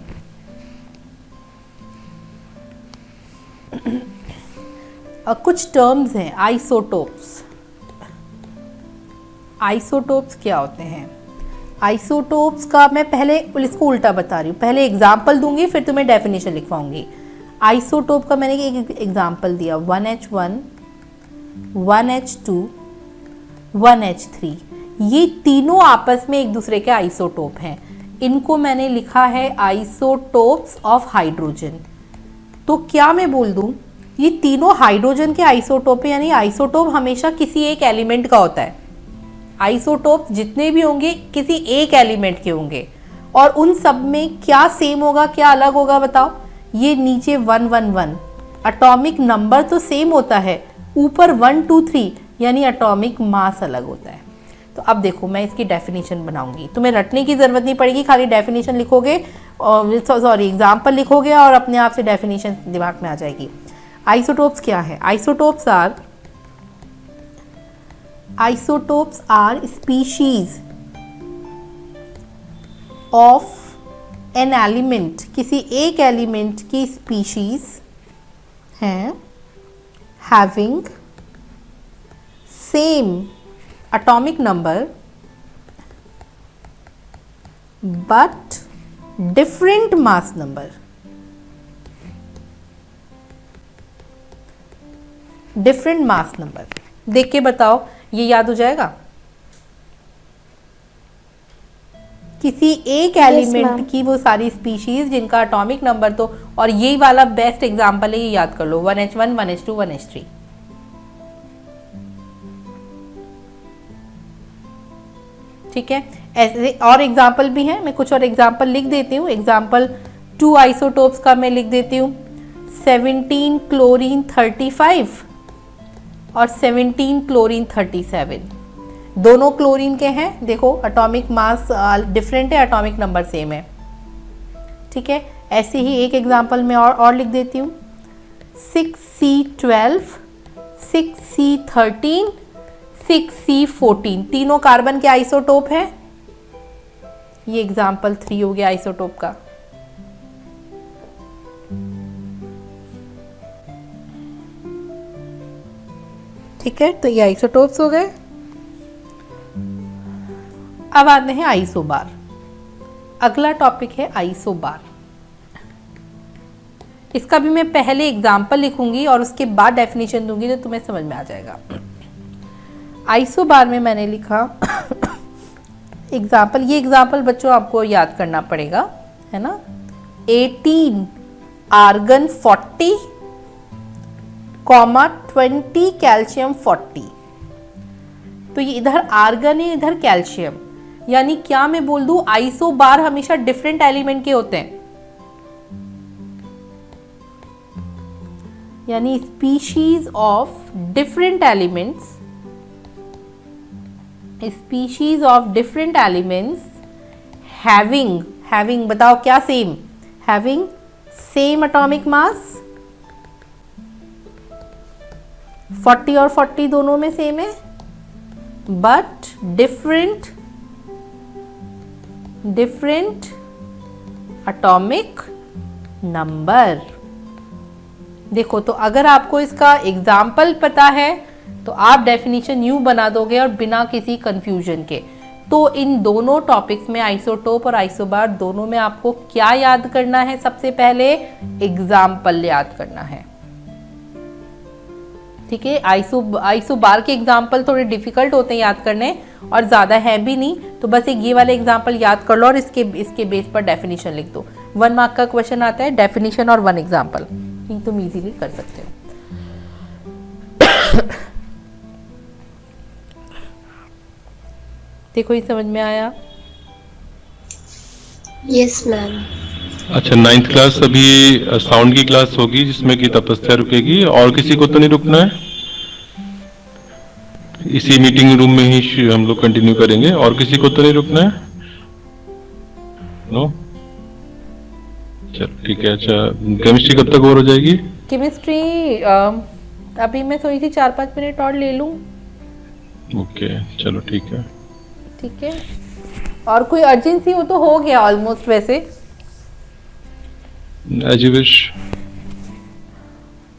कुछ टर्म्स हैं आइसोटोप्स। आइसोटोप्स क्या होते हैं, आइसोटोप्स का मैं पहले इसको उल्टा बता रही हूँ, पहले एग्जाम्पल दूंगी फिर तुम्हें डेफिनेशन लिखवाऊंगी। आइसोटोप का मैंने एक एग्जाम्पल दिया 1H1 1H2 1H3, ये तीनों आपस में एक दूसरे के आइसोटोप हैं। इनको मैंने लिखा है आइसोटोप्स ऑफ हाइड्रोजन। तो क्या मैं बोल दूं ये तीनों हाइड्रोजन के आइसोटोप है, यानी आइसोटोप हमेशा किसी एक एलिमेंट का होता है। आइसोटोप जितने भी होंगे किसी एक एलिमेंट के होंगे और उन सब में क्या सेम होगा क्या अलग होगा बताओ। ये नीचे 111 एटॉमिक नंबर तो सेम होता है, ऊपर 1 2 3 यानी एटॉमिक मास अलग होता है। तो अब देखो मैं इसकी डेफिनेशन बनाऊंगी, तुम्हें रटने की जरूरत नहीं पड़ेगी, खाली डेफिनेशन लिखोगे और एग्जाम्पल लिखोगे और अपने आप से डेफिनेशन दिमाग में आ जाएगी। आइसोटोप्स क्या है, isotopes are species of an element, किसी एक एलिमेंट की स्पीशीज हैं having same atomic number but different mass number. Different mass number देख के बताओ ये याद हो जाएगा। किसी एक एलिमेंट की वो सारी स्पीशीज जिनका एटॉमिक नंबर तो, और यही वाला बेस्ट एग्जांपल है, ये याद कर लो 1H1 1H2 1H3। ठीक है, ऐसे और एग्जाम्पल भी हैं, मैं कुछ और एग्जाम्पल लिख देती हूँ। एग्जाम्पल 2 आइसोटोप्स का मैं लिख देती हूँ, 17 क्लोरीन 35 और 17 क्लोरीन 37। दोनों क्लोरीन के हैं, देखो एटॉमिक मास डिफरेंट है, एटॉमिक नंबर सेम है, ठीक है। ऐसे ही एक एग्जाम्पल में और लिख देती हूँ, 6C12, 6C13, 6C14, तीनों कार्बन के आइसोटोप हैं। ये एग्जाम्पल 3 हो गया आइसोटोप का। ठीक है, तो ये आइसोटोप्स हो गए। अब आते हैं आइसोबार। अगला टॉपिक है आइसोबार। इसका भी मैं पहले एग्जाम्पल लिखूंगी और उसके बाद डेफिनेशन दूंगी, तो तुम्हें समझ में आ जाएगा। आइसोबार में मैंने लिखा एग्जाम्पल, ये एग्जाम्पल बच्चों आपको याद करना पड़ेगा, है ना। 18 आर्गन 40, 20 कैल्शियम 40। तो ये इधर आर्गन है, इधर कैल्शियम, यानी क्या मैं बोल दूं, आइसोबार हमेशा डिफरेंट एलिमेंट के होते हैं, यानी species of different elements, species of different elements having बताओ क्या same, having same atomic mass, 40 और 40 दोनों में सेम है, बट डिफरेंट एटॉमिक नंबर। देखो, तो अगर आपको इसका एग्जाम्पल पता है तो आप डेफिनेशन यूं बना दोगे और बिना किसी कंफ्यूजन के। तो इन दोनों टॉपिक्स में, आइसोटोप और आइसोबार दोनों में, आपको क्या याद करना है, सबसे पहले एग्जाम्पल याद करना है, ठीक है। आइसोबार के एग्जाम्पल थोड़े डिफिकल्ट होते हैं याद करने और ज़्यादा है भी नहीं, तो बस एक ये वाले एग्जाम्पल याद कर लो और इसके बेस पर डेफिनेशन लिख दो। 1 मार्क का क्वेश्चन आता है, डेफिनेशन और 1 एग्जाम्पल, ये तुम इजीली कर सकते हो। देखो, ये समझ में आया? Yes ma'am. अच्छा, 9th क्लास अभी साउंड की क्लास होगी जिसमें कि तपस्या रुकेगी, और किसी को तो नहीं रुकना है? इसी मीटिंग रूम में ही हम लोग कंटिन्यू करेंगे, और किसी को तो नहीं रुकना है? नो, चलो ठीक है। अच्छा, केमिस्ट्री कब तक और हो जाएगी? केमिस्ट्री अभी मैं सोची थी 4-5 मिनट और ले लूं। ओके, चलो ठीक है। ठीक है, और कोई अर्जेंसी हो तो हो गया ऑलमोस्ट वैसे। As you wish.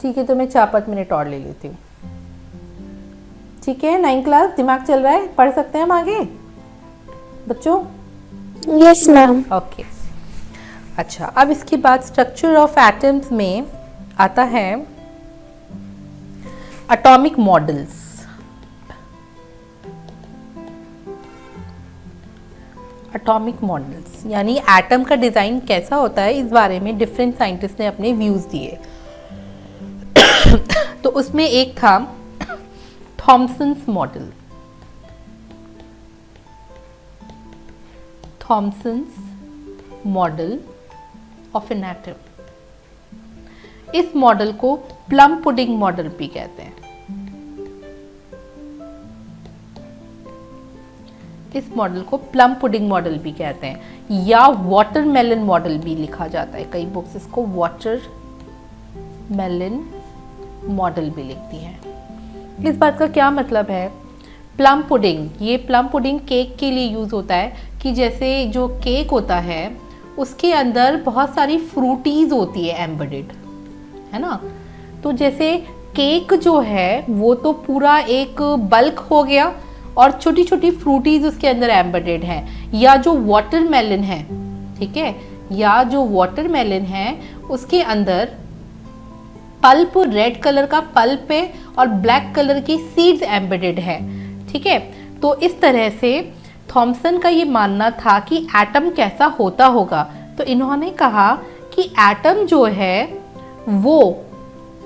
ठीक है, तो मैं 4-5 मिनट और ले लेती हूँ। ठीक है, 9th क्लास, दिमाग चल रहा है, पढ़ सकते हैं हम आगे बच्चों? Yes ma'am. ओके, अच्छा, अब इसके बाद स्ट्रक्चर ऑफ एटम्स में आता है एटॉमिक मॉडल्स। एटॉमिक मॉडल्स यानी एटम का डिजाइन कैसा होता है, इस बारे में डिफरेंट साइंटिस्ट ने अपने व्यूज दिए। तो उसमें एक था Thomson's model. Thomson's model of an atom. इस मॉडल को प्लम पुडिंग मॉडल भी कहते हैं। इस मॉडल को प्लम पुडिंग मॉडल भी कहते हैं, या वाटरमेलन मॉडल भी लिखा जाता है। कई बुक्स इसको वाटरमेलन मॉडल भी लिखती हैं। इस बात का क्या मतलब है? प्लम पुडिंग, ये प्लम पुडिंग केक के लिए यूज़ होता है कि जैसे जो केक होता है उसके अंदर बहुत सारी फ्रूटीज होती है एम्बेडेड, है ना। तो जैसे केक जो है वो तो पूरा एक बल्क हो गया और छोटी छोटी फ्रूटीज उसके अंदर एम्बेडेड हैं। या जो वाटरमेलन है, ठीक है, या जो वाटरमेलन है उसके अंदर पल्प, रेड कलर का पल्प है और ब्लैक कलर की सीड्स एम्बेडेड है, ठीक है। तो इस तरह से थॉमसन का ये मानना था कि एटम कैसा होता होगा। तो इन्होंने कहा कि एटम जो है वो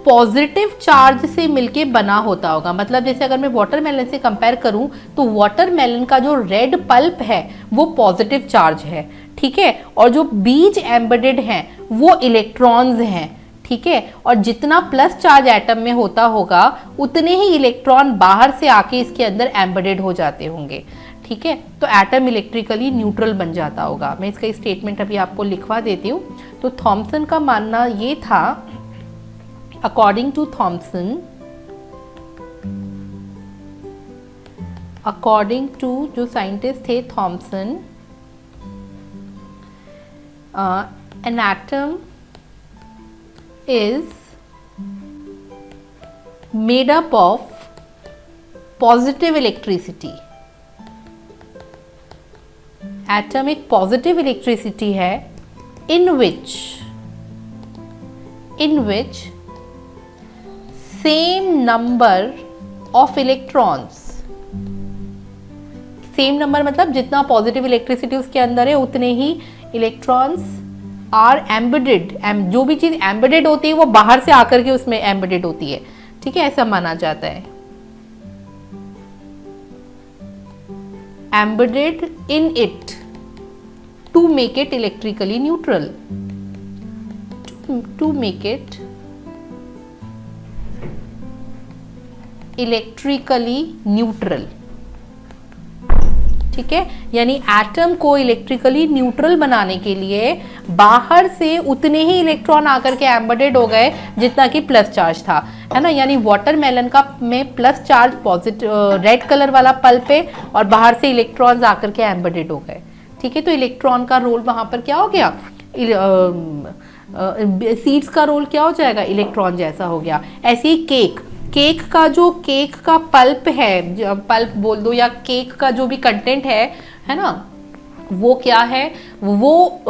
पॉजिटिव चार्ज से मिलके बना होता होगा। मतलब जैसे अगर मैं वाटरमेलन से कंपेयर करूं तो वाटरमेलन का जो रेड पल्प है वो पॉजिटिव चार्ज है, ठीक है, और जो बीज एम्बेडेड हैं वो इलेक्ट्रॉन्स हैं, ठीक है, और जितना प्लस चार्ज एटम में होता होगा उतने ही इलेक्ट्रॉन बाहर से आके इसके अंदर एम्बेडेड हो जाते होंगे, ठीक है। तो एटम इलेक्ट्रिकली न्यूट्रल बन जाता होगा। मैं इसका स्टेटमेंट अभी आपको लिखवा देती हूँ। तो थॉमसन का मानना ये था, according to Thomson, according to जो साइंटिस्ट थे Thomson, an atom is made up of positive electricity. Atom एक पॉजिटिव इलेक्ट्रिसिटी है in which same number of electrons, same number मतलब जितना पॉजिटिव इलेक्ट्रिसिटी उसके अंदर है उतने ही इलेक्ट्रॉन्स आर एम्बेडेड। जो भी चीज एम्बेडेड होती है वो बाहर से आकर के उसमें एम्बेडेड होती है, ठीक है, ऐसा माना जाता है। Embedded in it to make it electrically neutral, to make it electrically neutral, ठीक है। यानी एटम को इलेक्ट्रिकली न्यूट्रल बनाने के लिए बाहर से उतने ही इलेक्ट्रॉन आकर के एम्बेडेड हो गए जितना कि प्लस चार्ज था, है ना। यानी वाटरमेलन का में plus charge positive red colour वाला पल्प है और बाहर से इलेक्ट्रॉन्स आकर के एम्बेडेड हो गए, ठीक है। तो इलेक्ट्रॉन का रोल वहां पर क्या हो गया, सीड्स का रोल क्या हो जाएगा, इलेक्ट्रॉन जैसा हो गया। ऐसे ही केक का जो केक का पल्प है, पल्प बोल दो या केक का जो भी कंटेंट है ना, वो क्या है, वो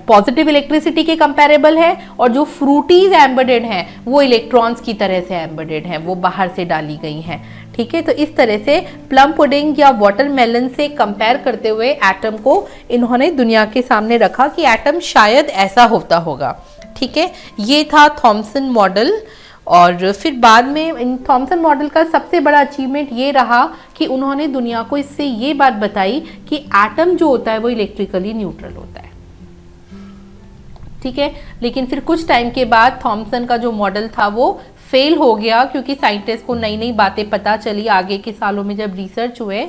पॉजिटिव इलेक्ट्रिसिटी के कंपैरेबल है, और जो फ्रूटीज एम्बेडेड हैं वो इलेक्ट्रॉन्स की तरह से एम्बेडेड हैं, वो बाहर से डाली गई हैं, ठीक है। तो इस तरह से प्लम पुडिंग या वाटरमेलन से कंपेयर करते हुए एटम को इन्होंने दुनिया के सामने रखा कि एटम शायद ऐसा होता होगा, ठीक है। ये था थॉमसन मॉडल। और फिर बाद में इन थॉमसन मॉडल का सबसे बड़ा अचीवमेंट ये रहा कि उन्होंने दुनिया को इससे ये बात बताई कि एटम जो होता है वो इलेक्ट्रिकली न्यूट्रल होता है, ठीक है। लेकिन फिर कुछ टाइम के बाद थॉमसन का जो मॉडल था वो फेल हो गया, क्योंकि साइंटिस्ट को नई नई बातें पता चली। आगे के सालों में जब रिसर्च हुए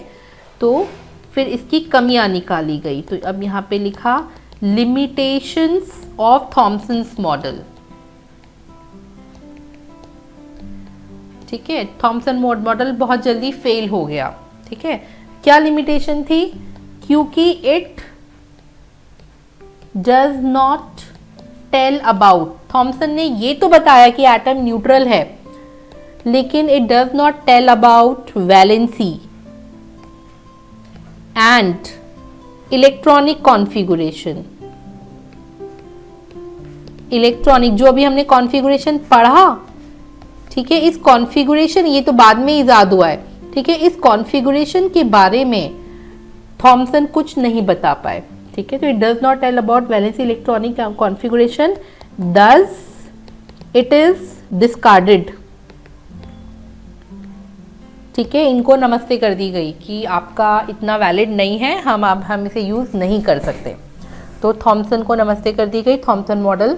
तो फिर इसकी कमियां निकाली गई। तो अब यहाँ पे लिखा लिमिटेशंस ऑफ थॉमसन्स मॉडल, ठीक है। थॉमसन मॉडल बहुत जल्दी फेल हो गया, ठीक है। क्या लिमिटेशन थी, क्योंकि it does not tell about, Thomson ने ये तो बताया कि एटम न्यूट्रल है, लेकिन it does not tell about valency and electronic configuration. Electronic जो अभी हमने कॉन्फ़िगरेशन पढ़ा, ठीक है, इस कॉन्फ़िगरेशन, ये तो बाद में इजाद हुआ है, ठीक है, इस कॉन्फ़िगरेशन के बारे में थॉमसन कुछ नहीं बता पाए, ठीक है। तो it does not tell about valency electronic configuration, thus it is discarded, ठीक है। इनको नमस्ते कर दी गई कि आपका इतना वैलिड नहीं है, हम इसे यूज नहीं कर सकते। तो थॉमसन को नमस्ते कर दी गई, थॉमसन मॉडल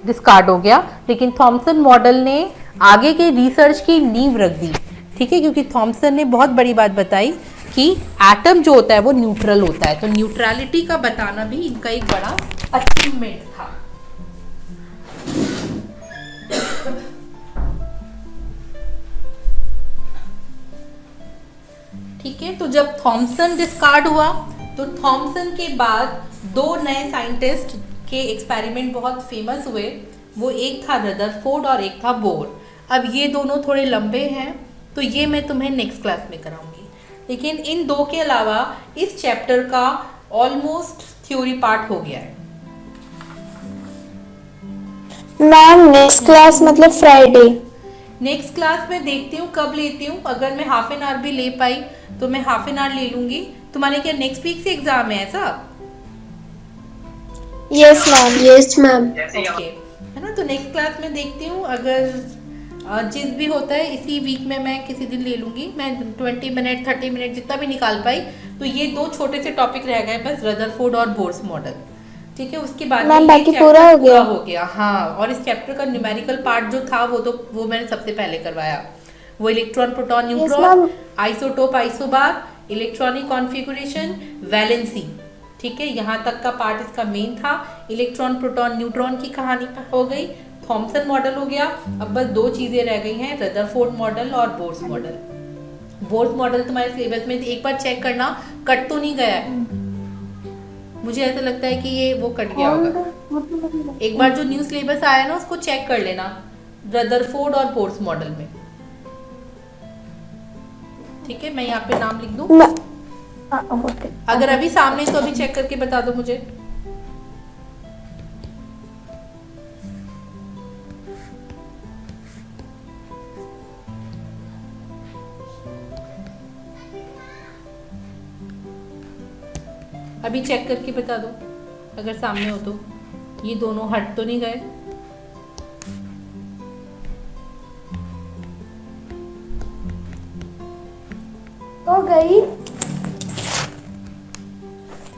डिस्कार्ड हो गया। लेकिन थॉमसन मॉडल ने आगे के रिसर्च की नींव रख दी, ठीक है, क्योंकि थॉमसन ने बहुत बड़ी बात बताई कि एटम जो होता है वो न्यूट्रल होता है। तो न्यूट्रलिटी का बताना भी इनका एक बड़ा अचीवमेंट था। ठीक है, तो जब थॉमसन डिस्कार्ड हुआ तो थॉमसन के बाद दो नए साइंटिस्ट के एक्सपेरिमेंट बहुत फेमस हुए। वो एक था रदरफोर्ड और एक था बोर। अब ये दोनों थोड़े लंबे हैं तो ये मैं तुम्हें नेक्स्ट क्लास में कराऊंगी, लेकिन इन दो के अलावा इस चैप्टर का ऑलमोस्ट थ्योरी पार्ट हो गया है। मैम नेक्स्ट क्लास मतलब फ्राइडे? नेक्स्ट क्लास में देखती हूँ कब लेती हूँ। अगर मैं हाफ एन आवर भी ले पाई तो मैं हाफ एन आवर ले लूंगी। तुम्हारे क्या नेक्स्ट वीक से एग्जाम है ऐसा? Yes ma'am. Yes ma'am. Okay, है ना। तो नेक्स्ट क्लास में देखती हूँ, अगर जिस भी होता है इसी वीक में मैं किसी दिन ले लूँगी, मैं 20 मिनट 30 मिनट जितना भी निकाल पाई। तो ये 2 छोटे से टॉपिक रह गए बस, रदरफोर्ड और बोर्स मॉडल, ठीक है। उसके बाद मैम, ये बाकी चैप्टर पूरा हो गया। हाँ, और इस चैप्टर का न्यूमेरिकल पार्ट जो था वो मैंने सबसे पहले करवाया। वो electron, proton, neutron, ma'am। Isotope, isobar, electronic configuration, valency, ठीक है। यहाँ तक का पार्ट इसका मेन था। इलेक्ट्रॉन, प्रोटॉन, न्यूट्रॉन की कहानी हो गई, थॉमसन मॉडल हो गया। अब बस 2 चीजें रह गई हैं, रदरफोर्ड मॉडल और बोर्स मॉडल। बोर्स मॉडल तुम्हारे सिलेबस में एक बार चेक करना, कट तो नहीं गया है। मुझे ऐसा लगता है कि ये वो कट गया होगा। एक बार जो न्यू सिलेबस आया ना उसको चेक कर लेना, रदरफोर्ड और बोर्स मॉडल में, ठीक है। मैं यहाँ पे नाम लिख दूं, ओके। अगर अभी सामने तो अभी चेक करके बता दो मुझे। अभी चेक करके बता दो अगर सामने हो तो। ये दोनों हट तो नहीं गए? हो गई।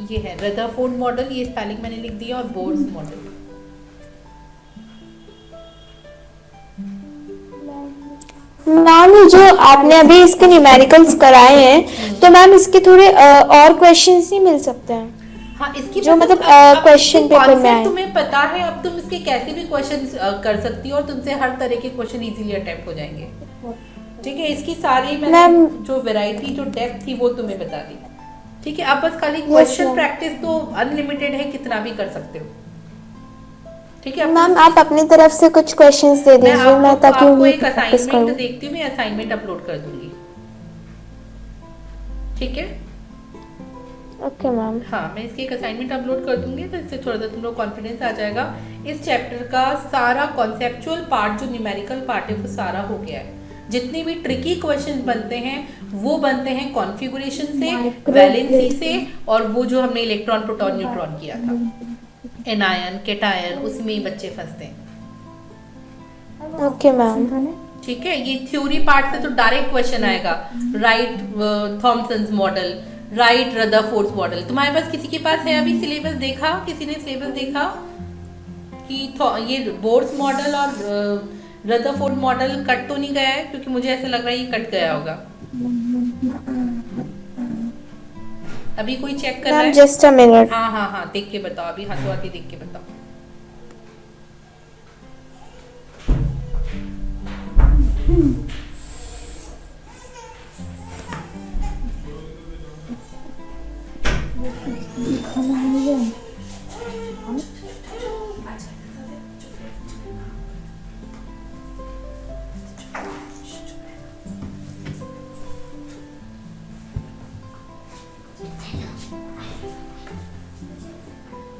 ये है रदरफोर्ड मॉडल, ये स्पेलिंग मैंने लिख दिया, और बोर्स मॉडल। मैम, जो आपने अभी इसके न्यूमेरिकल्स कराए हैं, तो मैम इसके थोड़े और क्वेश्चंस नहीं मिल सकते हैं? हाँ, इसकी जो मतलब अब क्वेश्चन इसके पेपर में concept आए। तुम्हें पता है, अब तुम इसके कैसे भी क्वेश्चन कर सकती हो और तुमसे हर तरह के क्वेश्चन इजीली अटेम्प्ट हो जाएंगे, ठीक है। इसकी सारी मैंने मैम। जो वैरायटी, जो डेप्थ थी वो तुम्हें बता दी, ठीक है। अब बस खाली क्वेश्चन मैम। प्रैक्टिस तो अनलिमिटेड है, कितना भी कर सकते हो, ठीक है। मैम, आप अपनी तरफ से कुछ क्वेश्चंस दे दीजिए, मैं ताकि आपको उन्हें एक प्रैक्टिस असाइनमेंट करूं। देखती हूँ, मैं असाइनमेंट अपलोड कर दूंगी, ठीक है। Okay ma'am. हाँ, मैं इसकी एक असाइनमेंट अपलोड कर दूंगी, तो इससे थोड़ा सा तुम लोग कॉन्फिडेंस आ जाएगा। इस चैप्टर का सारा कॉन्सेप्चुअल पार्ट, जो न्यूमेरिकल पार्ट है, वो सारा हो गया है। जितने भी ट्रिकी क्वेश्चंस बनते हैं वो बनते हैं कॉन्फ़िगरेशन से, वैलेंसी से, और वो जो हमने इलेक्ट्रॉन, प्रोटॉन, न्यूट्रॉन किया था, एनायन, कैटायन, उसमें ही बच्चे फंसते हैं, ओके मैम। ठीक है। ये थ्योरी पार्ट से तो डायरेक्ट क्वेश्चन आएगा, right Thomson's model, right Rutherford model. तुम्हारे पास किसी के पास है अभी सिलेबस? देखा किसी ने सिलेबस देखा कि ये बोर्स मॉडल और रदरफोर्ड मॉडल कट तो नहीं गया है? क्योंकि मुझे ऐसा लग रहा है ये कट गया होगा। अभी कोई चेक कर रहा मैम, है? Just a minute. हाँ हाँ हाँ, देख के बताओ, अभी हाथों हाथी देख के बताओ।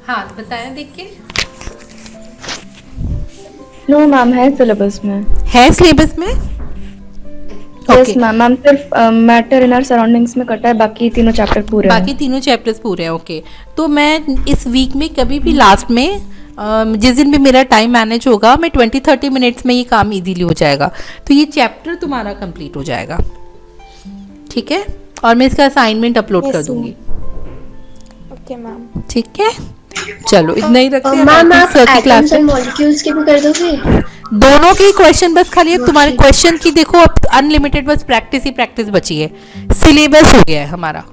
हाँ, बताया देख के। नो मैम, है सिलेबस में। है सिलेबस में? Yes ma'am. मैम सिर्फ मैटर इन आवर सराउंडिंग्स में कटा है, बाकी तीनों चैप्टर पूरे हैं। बाकी तीनों चैप्टर्स पूरे हैं, ओके। तो मैं इस वीक में कभी भी लास्ट में जिस दिन भी मेरा टाइम मैनेज होगा, मैं 20-30 मिनट्स में ये काम इजीली हो जाएगा। तो ये चैप्टर तुम्हारा कंप्लीट हो जाएगा, ठीक है। और मैं इसका असाइनमेंट अपलोड कर दूंगी, ओके मैम। ठीक है। चलो, इतना ही रखते हैं। मैम, आप सर की क्लास एटम्स में एंड मॉलिक्यूल्स के भी कर दोगे? दोनों की क्वेश्चन बस खाली अब तुम्हारे क्वेश्चन की देखो, अब अनलिमिटेड बस प्रैक्टिस ही प्रैक्टिस बची है। सिलेबस हो गया है हमारा।